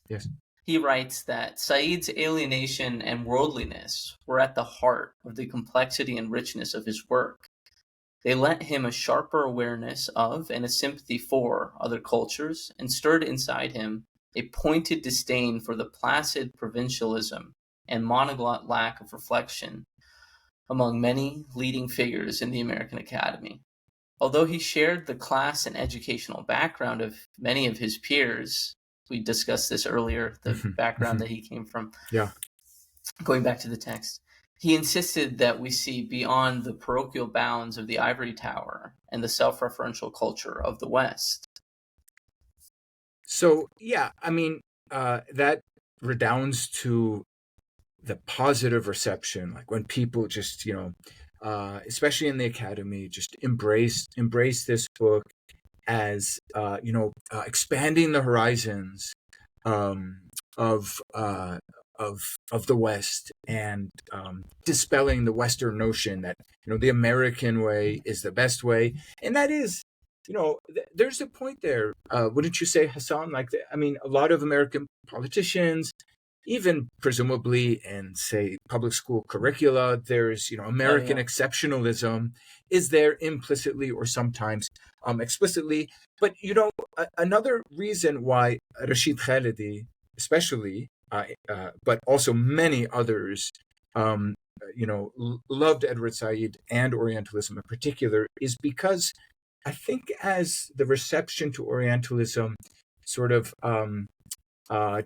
he writes that Said's alienation and worldliness were at the heart of the complexity and richness of his work. They lent him a sharper awareness of and a sympathy for other cultures, and stirred inside him a pointed disdain for the placid provincialism and monoglot lack of reflection among many leading figures in the American Academy. Although he shared the class and educational background of many of his peers, we discussed this earlier, the background that he came from. Yeah. Going back to the text, he insisted that we see beyond the parochial bounds of the ivory tower and the self-referential culture of the West. So, yeah, I mean, that redounds to the positive reception, like when people just, especially in the academy, just embrace this book as, expanding the horizons of the West, and dispelling the Western notion that the American way is the best way, and that is, there's a point there, wouldn't you say, Hassan? Like, I mean, a lot of American politicians, even presumably in, say, public school curricula, there's American exceptionalism is there implicitly or sometimes explicitly. But another reason why Rashid Khalidi, especially, but also many others, loved Edward Said and Orientalism in particular, is because I think as the reception to Orientalism sort of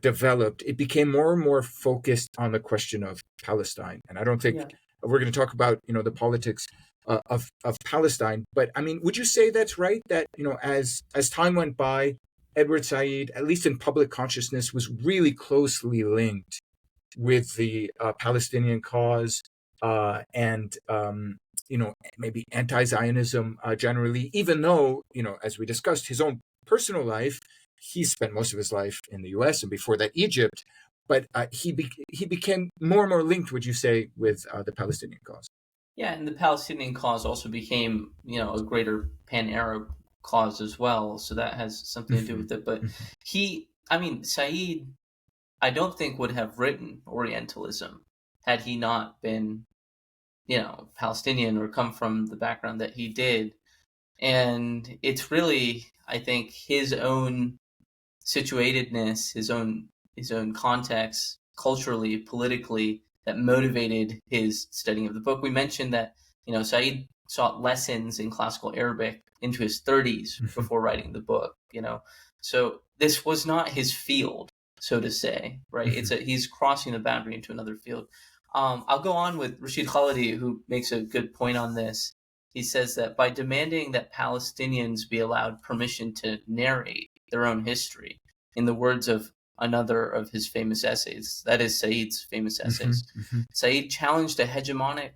developed, it became more and more focused on the question of Palestine. And I don't think we're going to talk about the politics of Palestine, but I mean, would you say that's right? That as time went by, Edward Said, at least in public consciousness, was really closely linked with the Palestinian cause, and maybe anti-Zionism generally, even though, as we discussed, his own personal life, he spent most of his life in the U.S. and before that Egypt, but he became more and more linked, would you say, with the Palestinian cause? Yeah, and the Palestinian cause also became, a greater pan-Arab cause as well, so that has something to do with it. But Said, I don't think would have written Orientalism had he not been, Palestinian or come from the background that he did. And it's really, I think, his own situatedness, his own context, culturally, politically, that motivated his studying of the book. We mentioned that, Said sought lessons in classical Arabic into his 30s before writing the book, So this was not his field, so to say, right? He's crossing the boundary into another field. I'll go on with Rashid Khalidi, who makes a good point on this. He says that by demanding that Palestinians be allowed permission to narrate their own history, in the words of another of his famous essays, that is Said's famous essays, Said challenged a hegemonic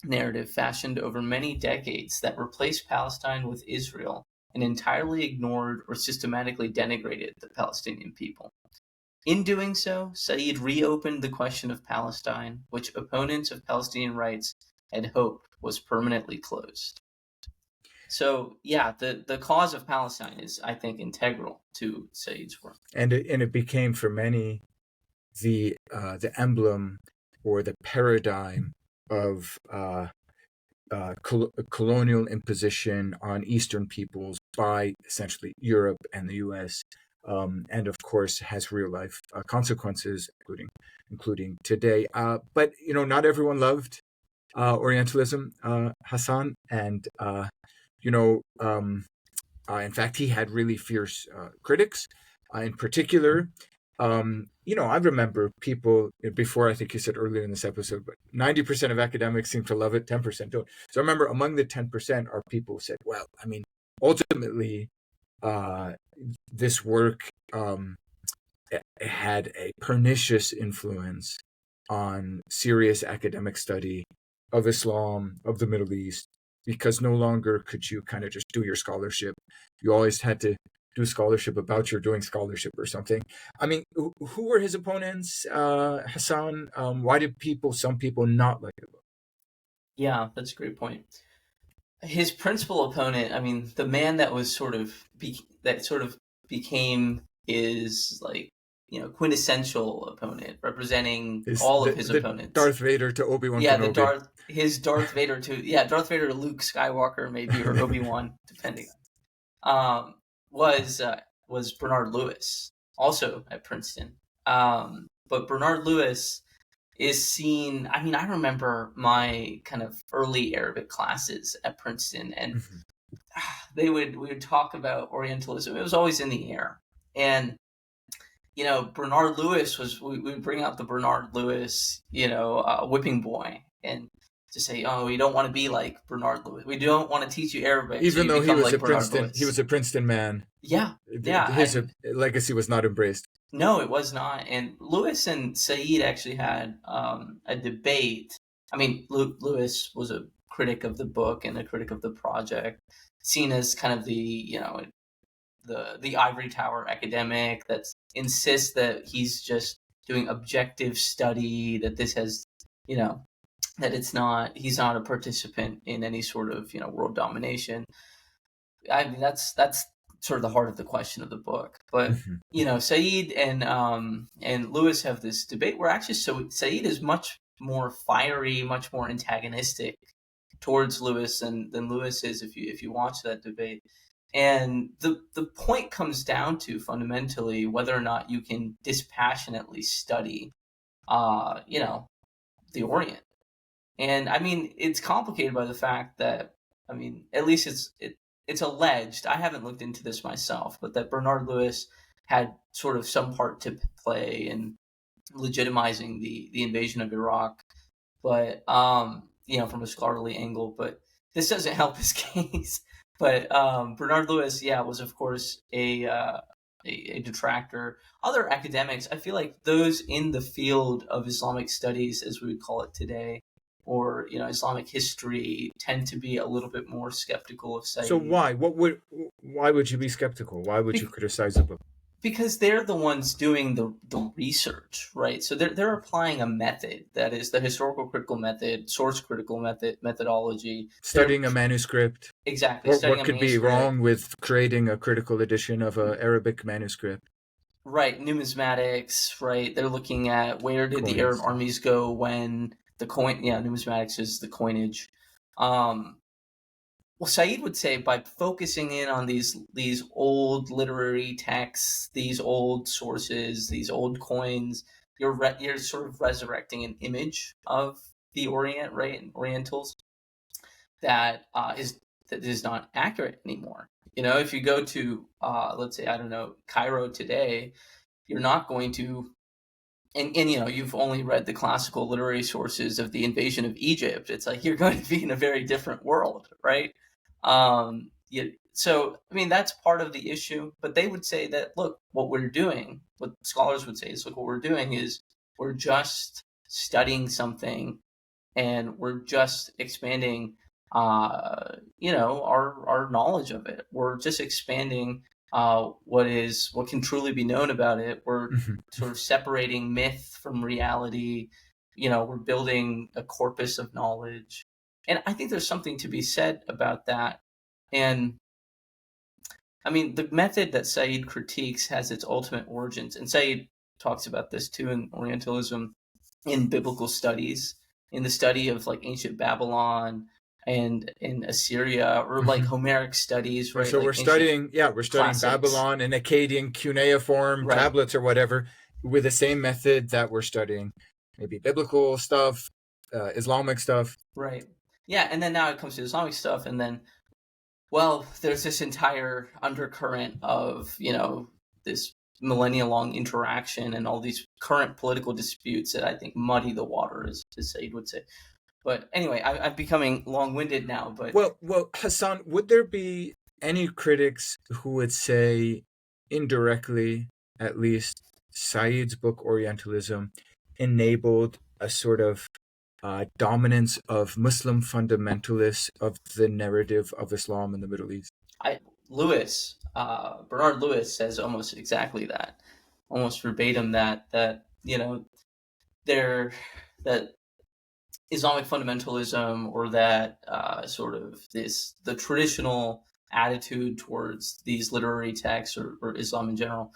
narrative fashioned over many decades that replaced Palestine with Israel and entirely ignored or systematically denigrated the Palestinian people. In doing so, Said reopened the question of Palestine, which opponents of Palestinian rights had hoped was permanently closed. So, yeah, the cause of Palestine is, I think, integral to Said's work. And it became for many the emblem or the paradigm of colonial imposition on Eastern peoples by essentially Europe and the U.S., and of course has real life consequences, including today. But not everyone loved Orientalism, Hassan, and in fact, he had really fierce critics. In particular, I remember people before. I think you said earlier in this episode, but 90% of academics seem to love it, 10% don't. So I remember among the 10% are people who said, "Well, I mean, ultimately, this work had a pernicious influence on serious academic study of Islam, of the Middle East, because no longer could you kind of just do your scholarship. You always had to do scholarship about your doing scholarship or something." I mean, who were his opponents, Hassan? Why did some people not like the book? Yeah, that's a great point. His principal opponent, the man that was sort of became his, quintessential opponent, representing all of his the opponents. Darth Vader to Obi-Wan Yeah, Kenobi. Darth Vader to Luke Skywalker, maybe, or Obi-Wan, depending. Was Bernard Lewis, also at Princeton. But Bernard Lewis is seen. I mean, I remember my kind of early Arabic classes at Princeton, and we would talk about Orientalism. It was always in the air, and Bernard Lewis we would bring out the Bernard Lewis, whipping boy, and to say, oh, we don't want to be like Bernard Lewis. We don't want to teach you Arabic, even so though he was like a Princeton, he was a Princeton man. Yeah. His legacy was not embraced. No, it was not. And Lewis and Said actually had a debate. I mean, Lewis was a critic of the book and a critic of the project, seen as kind of the ivory tower academic that insists that he's just doing objective study, that this has, that he's not a participant in any sort of, world domination. I mean, that's sort of the heart of the question of the book. But, Said and Lewis have this debate where actually Said is much more fiery, much more antagonistic towards Lewis than Lewis is if you watch that debate. And the point comes down to fundamentally whether or not you can dispassionately study, the Orient. And I mean, it's complicated by the fact that, I mean, at least it's alleged. I haven't looked into this myself, but that Bernard Lewis had sort of some part to play in legitimizing the invasion of Iraq, but from a scholarly angle. But this doesn't help his case. But Bernard Lewis, was of course a detractor. Other academics, I feel like those in the field of Islamic studies, as we would call it today, or Islamic history, tend to be a little bit more skeptical of Said. So why? Why would you be skeptical? Why would you criticize the book? Because they're the ones doing the research, right? So they're applying a method that is the historical critical method, source critical methodology. Studying a manuscript. Exactly. What could be wrong with creating a critical edition of an Arabic manuscript? Right. Numismatics, right? They're looking at where did the Arab armies go when the coin. Yeah, numismatics is the coinage. Well, Said would say by focusing in on these old literary texts, these old sources, these old coins, you're sort of resurrecting an image of the Orient, right, and Orientals that is not accurate anymore. If you go to let's say, I don't know, Cairo today, you're not going to. And you've only read the classical literary sources of the invasion of Egypt. It's like you're going to be in a very different world, right? So I mean, that's part of the issue. But they would say that, look, what scholars would say is, look, what we're doing is we're just studying something, and we're just expanding, our knowledge of it. We're just expanding what can truly be known about it. We're sort of separating myth from reality. We're building a corpus of knowledge. And I think there's something to be said about that. And I mean, the method that Said critiques has its ultimate origins. And Said talks about this too in Orientalism, in biblical studies, in the study of like ancient Babylon and in Assyria, or like Homeric studies, right? So like we're studying classics. Babylon and Akkadian cuneiform tablets or whatever with the same method that we're studying maybe biblical stuff, Islamic stuff. Right. Yeah, and then now it comes to Islamic stuff, and then, well, there's this entire undercurrent of, this millennia-long interaction and all these current political disputes that I think muddy the water, as Said would say. But anyway, I'm becoming long-winded now. But well, Hassan, would there be any critics who would say, indirectly, at least, Said's book Orientalism enabled a sort of dominance of Muslim fundamentalists of the narrative of Islam in the Middle East? Bernard Lewis says almost exactly that, almost verbatim that that Islamic fundamentalism, or that sort of the traditional attitude towards these literary texts, or Islam in general,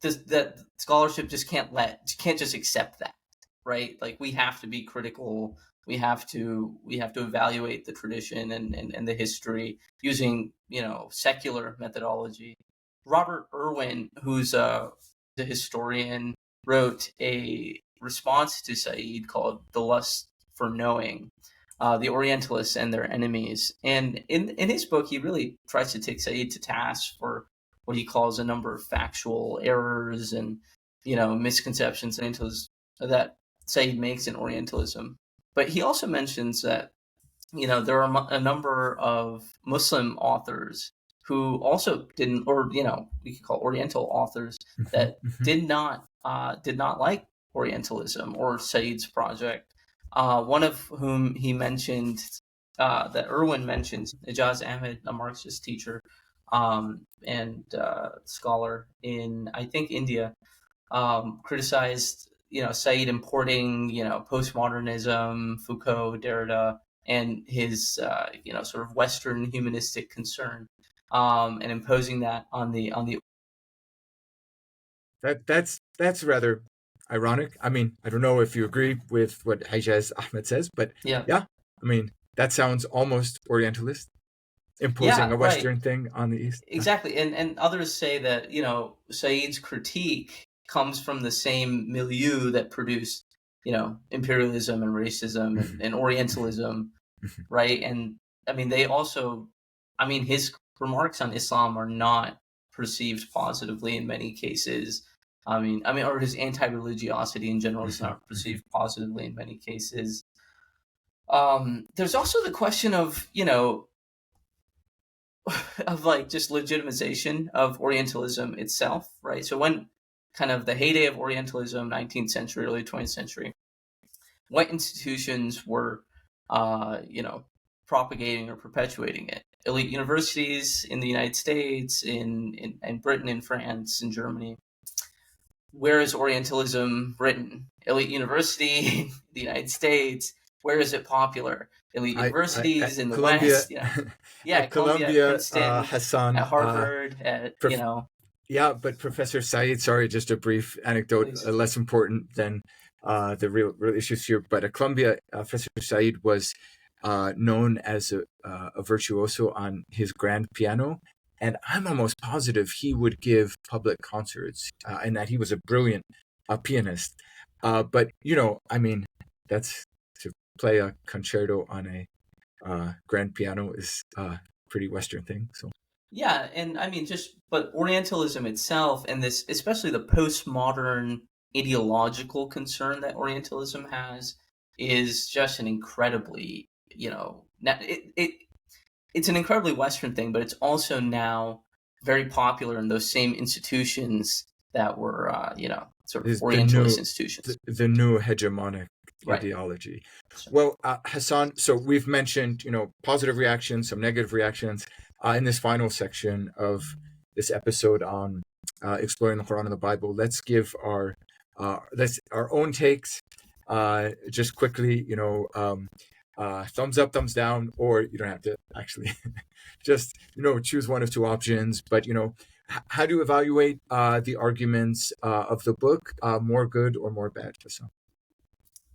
that scholarship just can't just accept that, right? Like we have to be critical. We have to evaluate the tradition and the history using secular methodology. Robert Irwin, who's a historian, wrote a response to Said called "The Lust for Knowing." The Orientalists and their enemies, and in his book, he really tries to take Said to task for what he calls a number of factual errors and misconceptions that Said makes in Orientalism. But he also mentions that there are a number of Muslim authors who also didn't, or we could call Oriental authors that did not like Orientalism or Said's project. One of whom he mentioned, that Irwin mentions, Ijaz Ahmed, a Marxist teacher and scholar in, I think, India, criticized Said importing postmodernism, Foucault, Derrida, and his sort of Western humanistic concern, and imposing that on the That's rather ironic. I mean, I don't know if you agree with what Hijaz Ahmed says, but yeah yeah, I mean, that sounds almost Orientalist, imposing yeah a right. Western thing on the East. Exactly, and others say that Said's critique comes from the same milieu that produced imperialism and racism and Orientalism, right? And I mean, they also, I mean, his remarks on Islam are not perceived positively in many cases. Or his anti-religiosity in general is not perceived positively in many cases. There's also the question of of like just legitimization of Orientalism itself, right? So when kind of the heyday of Orientalism, 19th century, early 20th century, what institutions were, propagating or perpetuating it? Elite universities in the United States, in Britain, in France, in Germany. Where is Orientalism written? Elite university in the United States. Where is it popular? Elite universities in the Columbia, West. at Columbia, Columbia, Princeton, Hassan, at Harvard, yeah, but Professor Said, sorry, just a brief anecdote, less important than the real issues here. But at Columbia, Professor Said was known as a virtuoso on his grand piano. And I'm almost positive he would give public concerts and that he was a brilliant pianist. But, I mean, that's to play a concerto on a grand piano is a pretty Western thing. So. Yeah, and I mean, but Orientalism itself, and this, especially the postmodern ideological concern that Orientalism has, is just an incredibly, it's an incredibly Western thing, but it's also now very popular in those same institutions that were, sort of Orientalist institutions. The new hegemonic Right. ideology. Well, Hassan, so we've mentioned, positive reactions, some negative reactions. In this final section of this episode on exploring the Quran and the Bible, let's give our own takes. Just quickly, thumbs up, thumbs down, or you don't have to actually just choose one of two options. But how do you evaluate the arguments of the book? More good or more bad, Hassan?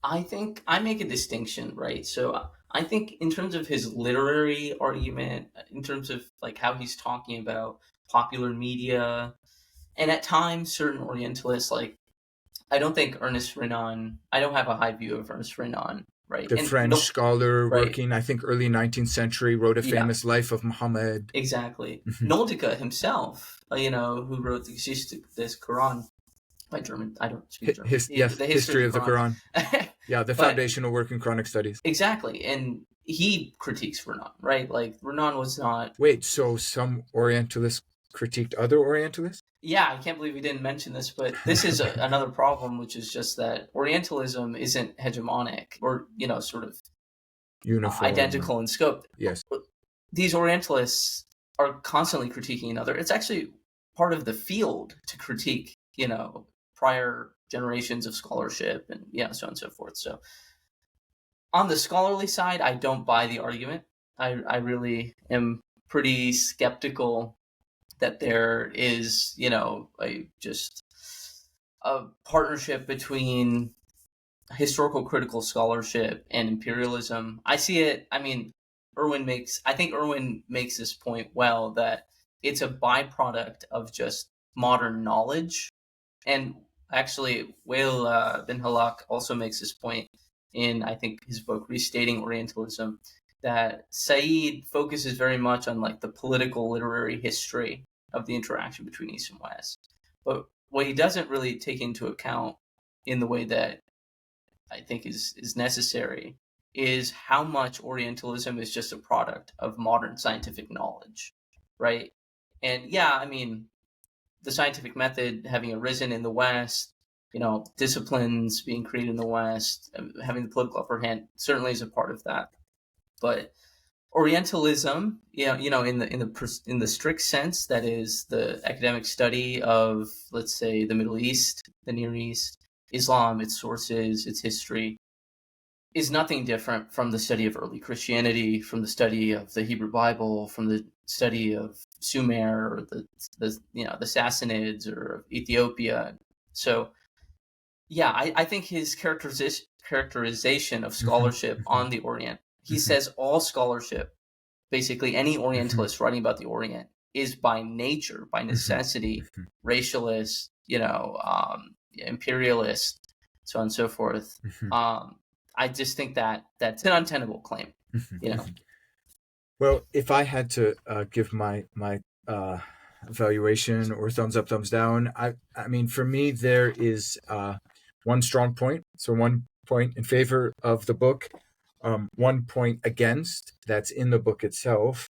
I think I make a distinction, right? So I think in terms of his literary argument, in terms of like how he's talking about popular media, and at times certain Orientalists, like I don't think Ernest Renan, I don't have a high view of Ernest Renan, right? The French scholar working, I think, early 19th century, wrote a famous Life of Muhammad. Exactly. Noldika himself, who wrote this Quran. My German, I don't speak German. The history of the Quran. Yeah, the foundational work in Quranic studies. Exactly, and he critiques Renan, right? Like Renan was not. Wait, so some Orientalists critiqued other Orientalists? Yeah, I can't believe we didn't mention this, but this is another problem, which is just that Orientalism isn't hegemonic or sort of uniform, identical in scope. Yes, these Orientalists are constantly critiquing another. It's actually part of the field to critique, prior generations of scholarship and so on and so forth. So on the scholarly side, I don't buy the argument. I really am pretty skeptical that there is, a just a partnership between historical critical scholarship and imperialism. I see it. I mean, I think Irwin makes this point well, that it's a byproduct of just modern knowledge. And actually, Wael bin Halak also makes this point in, I think, his book Restating Orientalism, that Said focuses very much on like the political literary history of the interaction between East and West. But what he doesn't really take into account in the way that I think is necessary is how much Orientalism is just a product of modern scientific knowledge, right? And yeah, I mean, the scientific method having arisen in the West, disciplines being created in the West, having the political upper hand certainly is a part of that. But Orientalism, in the strict sense, that is the academic study of, let's say, the Middle East, the Near East, Islam, its sources, its history, is nothing different from the study of early Christianity, from the study of the Hebrew Bible, from the study of Sumer, or the Sassanids, or of Ethiopia. So, yeah, I think his characterization of scholarship on the Orient, he says all scholarship, basically any Orientalist writing about the Orient, is by nature, by necessity, racialist, imperialist, so on and so forth. I just think that that's an untenable claim. Well, if I had to give my evaluation or thumbs up, thumbs down, I mean, for me, there is one strong point. So 1 point in favor of the book, 1 point against, that's in the book itself.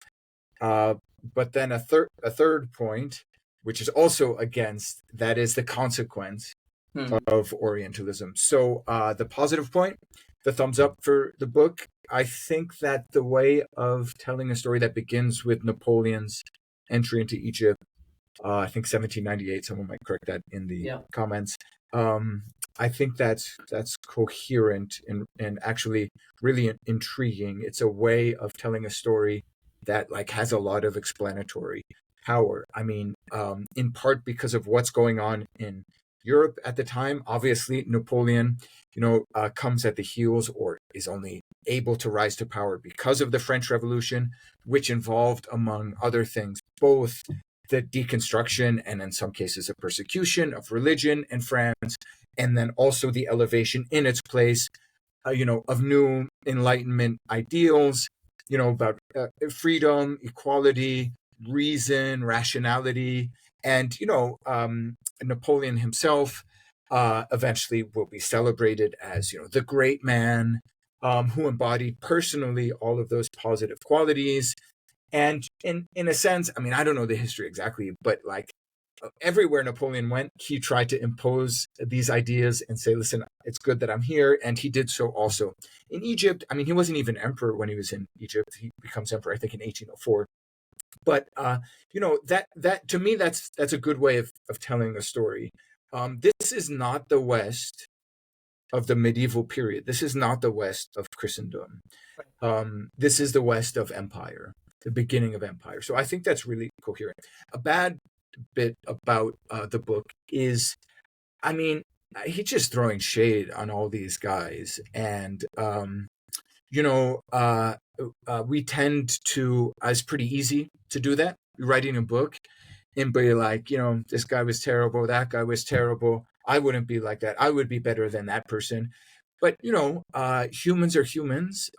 But then a third point, which is also against, that is the consequence of Orientalism. So the positive point, the thumbs up for the book. I think that the way of telling a story that begins with Napoleon's entry into Egypt, I think 1798, someone might correct that in the comments. I think that's coherent and actually really intriguing. It's a way of telling a story that like has a lot of explanatory power. I mean, in part because of what's going on in Europe at the time. Obviously, Napoleon, comes at the heels, or is only able to rise to power because of the French Revolution, which involved, among other things, both the deconstruction and in some cases a persecution of religion in France, and then also the elevation in its place, of new Enlightenment ideals, about freedom, equality, reason, rationality, and Napoleon himself eventually will be celebrated as the great man who embodied personally all of those positive qualities. And in a sense, I mean, I don't know the history exactly, but like everywhere Napoleon went, he tried to impose these ideas and say, listen, it's good that I'm here. And he did so also in Egypt. I mean, he wasn't even emperor when he was in Egypt. He becomes emperor, I think, in 1804. But that to me, that's a good way of telling a story. This is not the West of the medieval period. This is not the West of Christendom. This is the West of empire, the beginning of empire. So I think that's really coherent. A bad bit about the book is, I mean, he's just throwing shade on all these guys, and we tend to, it's pretty easy to do that. You're writing a book and be like, this guy was terrible, that guy was terrible. I wouldn't be like that. I would be better than that person. But, humans are humans.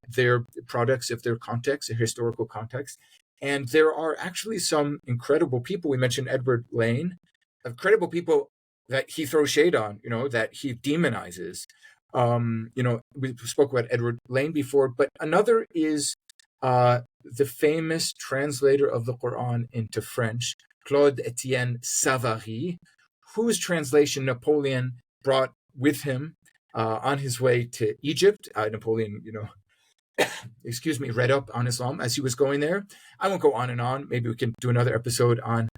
They're products of their context, their historical context. And there are actually some incredible people. We mentioned Edward Lane, incredible people that he throws shade on, that he demonizes. We spoke about Edward Lane before, but another is the famous translator of the Qur'an into French, Claude Etienne Savary, whose translation Napoleon brought with him on his way to Egypt. Napoleon, read up on Islam as he was going there. I won't go on and on. Maybe we can do another episode on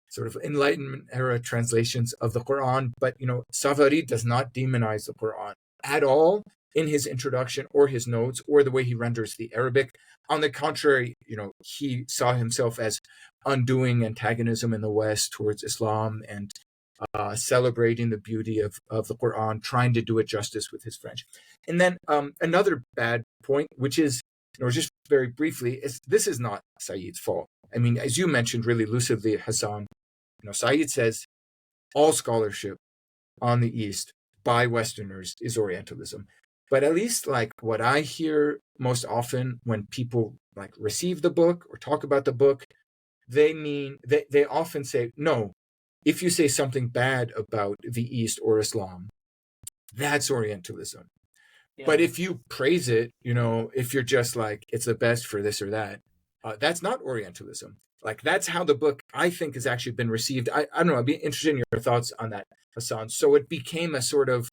sort of Enlightenment era translations of the Quran. But, Savary does not demonize the Quran at all in his introduction or his notes or the way he renders the Arabic. On the contrary, he saw himself as undoing antagonism in the West towards Islam and celebrating the beauty of the Quran, trying to do it justice with his French. And then another bad point, which is, just very briefly, is this is not Said's fault. I mean, as you mentioned really lucidly, Hassan, Said says all scholarship on the East by Westerners is Orientalism. But at least like what I hear most often when people like receive the book or talk about the book, they often say, no, if you say something bad about the East or Islam, that's Orientalism. Yeah. But if you praise it, if you're just like, it's the best for this or that, that's not Orientalism. Like, that's how the book, I think, has actually been received. I don't know, I'd be interested in your thoughts on that, Hassan. So it became a sort of,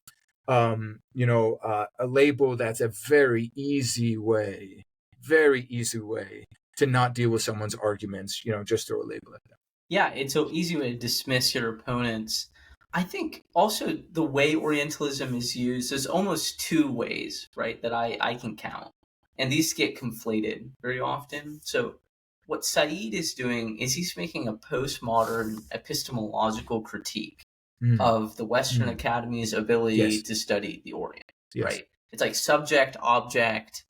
a label that's a very easy way to not deal with someone's arguments, just throw a label at them. Yeah, it's so easy way to dismiss your opponents. I think also the way Orientalism is used, there's almost two ways, right, that I can count. And these get conflated very often. So what Said is doing is he's making a postmodern epistemological critique of the Western Academy's ability to study the Orient, right? It's like subject, object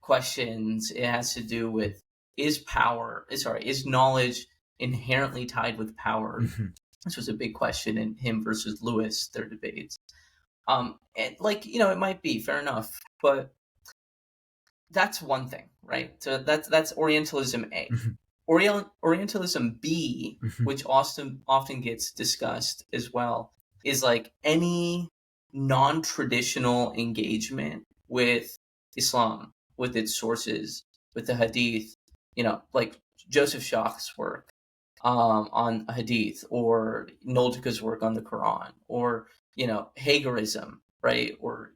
questions. It has to do with, is knowledge inherently tied with power? This was a big question in him versus Lewis, their debates. And it might be fair enough, but that's one thing, right? So that's Orientalism A. Orientalism B, which often gets discussed as well, is like any non-traditional engagement with Islam, with its sources, with the Hadith, like Joseph Schach's work on Hadith, or Noldika's work on the Qur'an, or Hagerism, right? Or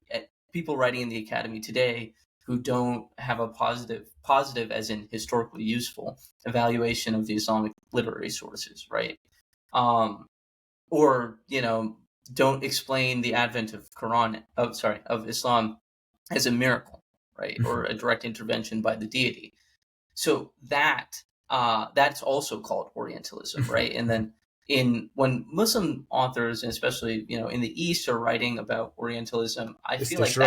people writing in the academy today who don't have a positive as in historically useful evaluation of the Islamic literary sources, right? Or don't explain the advent of of Islam as a miracle, right? Or a direct intervention by the deity. So that's also called Orientalism, right? And then when Muslim authors, and especially in the East, are writing about Orientalism, I feel like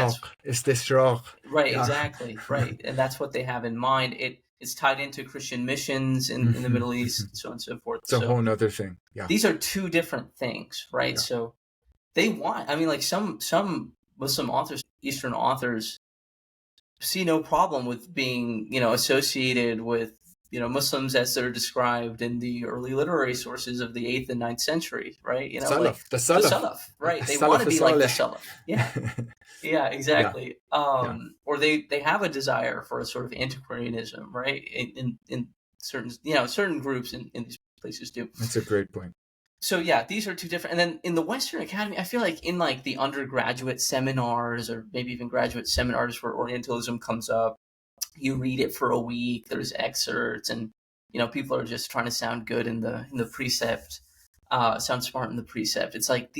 it's this rock, right? Yeah. Exactly, right, and that's what they have in mind. It's tied into Christian missions in the Middle East, so on and so forth. It's a whole other thing. Yeah, these are two different things, right? Yeah. So they want. I mean, like some Muslim authors, Eastern authors, see no problem with being associated with Muslims as they're described in the early literary sources of the 8th and 9th centuries, right? The Salaf, right? They want to be like the Salaf. Yeah, yeah, exactly. Yeah. Or they have a desire for a sort of antiquarianism, right? In certain groups in these places do. That's a great point. So yeah, these are two different. And then in the Western Academy, I feel like in like the undergraduate seminars or maybe even graduate seminars where Orientalism comes up, you read it for a week, there's excerpts, and people are just trying to sound good in the precept, sound smart in the precept. It's like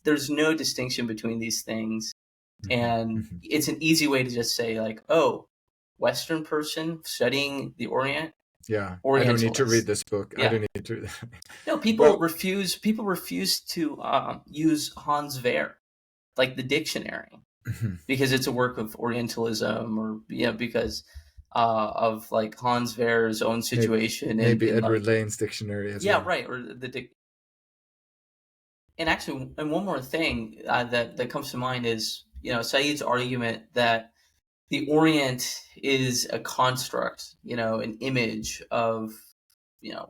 there's no distinction between these things, and it's an easy way to just say like, oh, Western person studying the Orient. Yeah, I don't need to read this book. Yeah. I don't need to. No, people refuse to use Hans Wehr, like the dictionary, because it's a work of Orientalism, or because of like Hans Wehr's own situation. Maybe Edward Lane's dictionary as well. Yeah, right. Or and actually, and one more thing that comes to mind is Said's argument that the Orient is a construct, an image of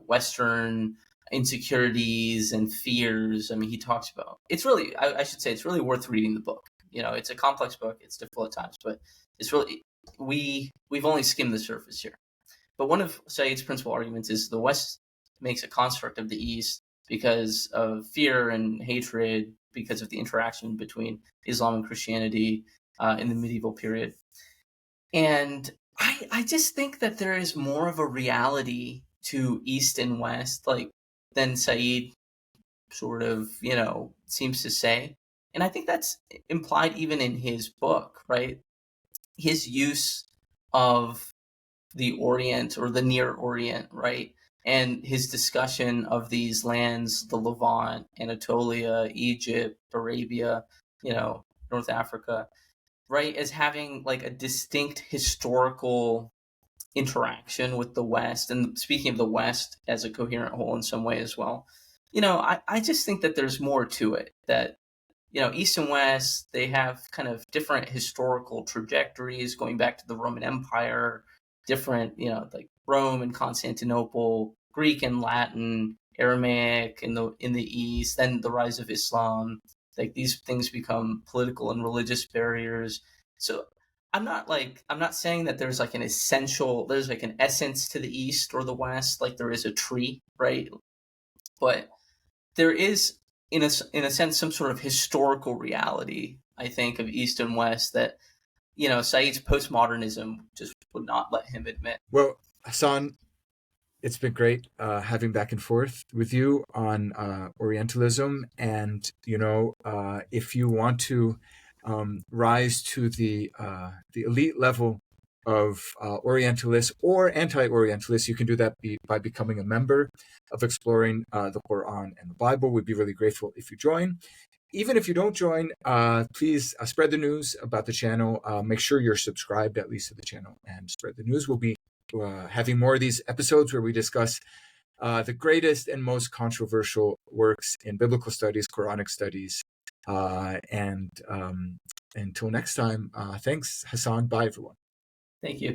Western insecurities and fears. I mean, he talks about it's really. I should say it's really worth reading the book. It's a complex book. It's difficult at times, but it's really we've only skimmed the surface here. But one of Said's principal arguments is the West makes a construct of the East because of fear and hatred, because of the interaction between Islam and Christianity in the medieval period. And I just think that there is more of a reality to East and West, like than Said sort of seems to say. And I think that's implied even in his book, right? His use of the Orient or the Near Orient, right? and his discussion of these lands, the Levant, Anatolia, Egypt, Arabia, North Africa, right, as having like a distinct historical interaction with the West. And speaking of the West as a coherent whole in some way as well, I just think that there's more to it, that East and West, they have kind of different historical trajectories going back to the Roman Empire, different, like Rome and Constantinople, Greek and Latin, Aramaic in the East, then the rise of Islam. Like these things become political and religious barriers. So I'm not saying that there's like there's like an essence to the East or the West, like there is a tree, right? But there is, in a sense, some sort of historical reality, I think, of East and West that Said's postmodernism just would not let him admit. Well, Hassan, it's been great having back and forth with you on Orientalism, and if you want to rise to the elite level of Orientalists or anti-Orientalists, you can do that by becoming a member of Exploring the Qur'an and the Bible. We'd be really grateful if you join. Even if you don't join, please spread the news about the channel. Make sure you're subscribed at least to the channel and spread the news. We'll be having more of these episodes where we discuss the greatest and most controversial works in biblical studies, Quranic studies. And until next time, thanks, Hassan. Bye, everyone. Thank you.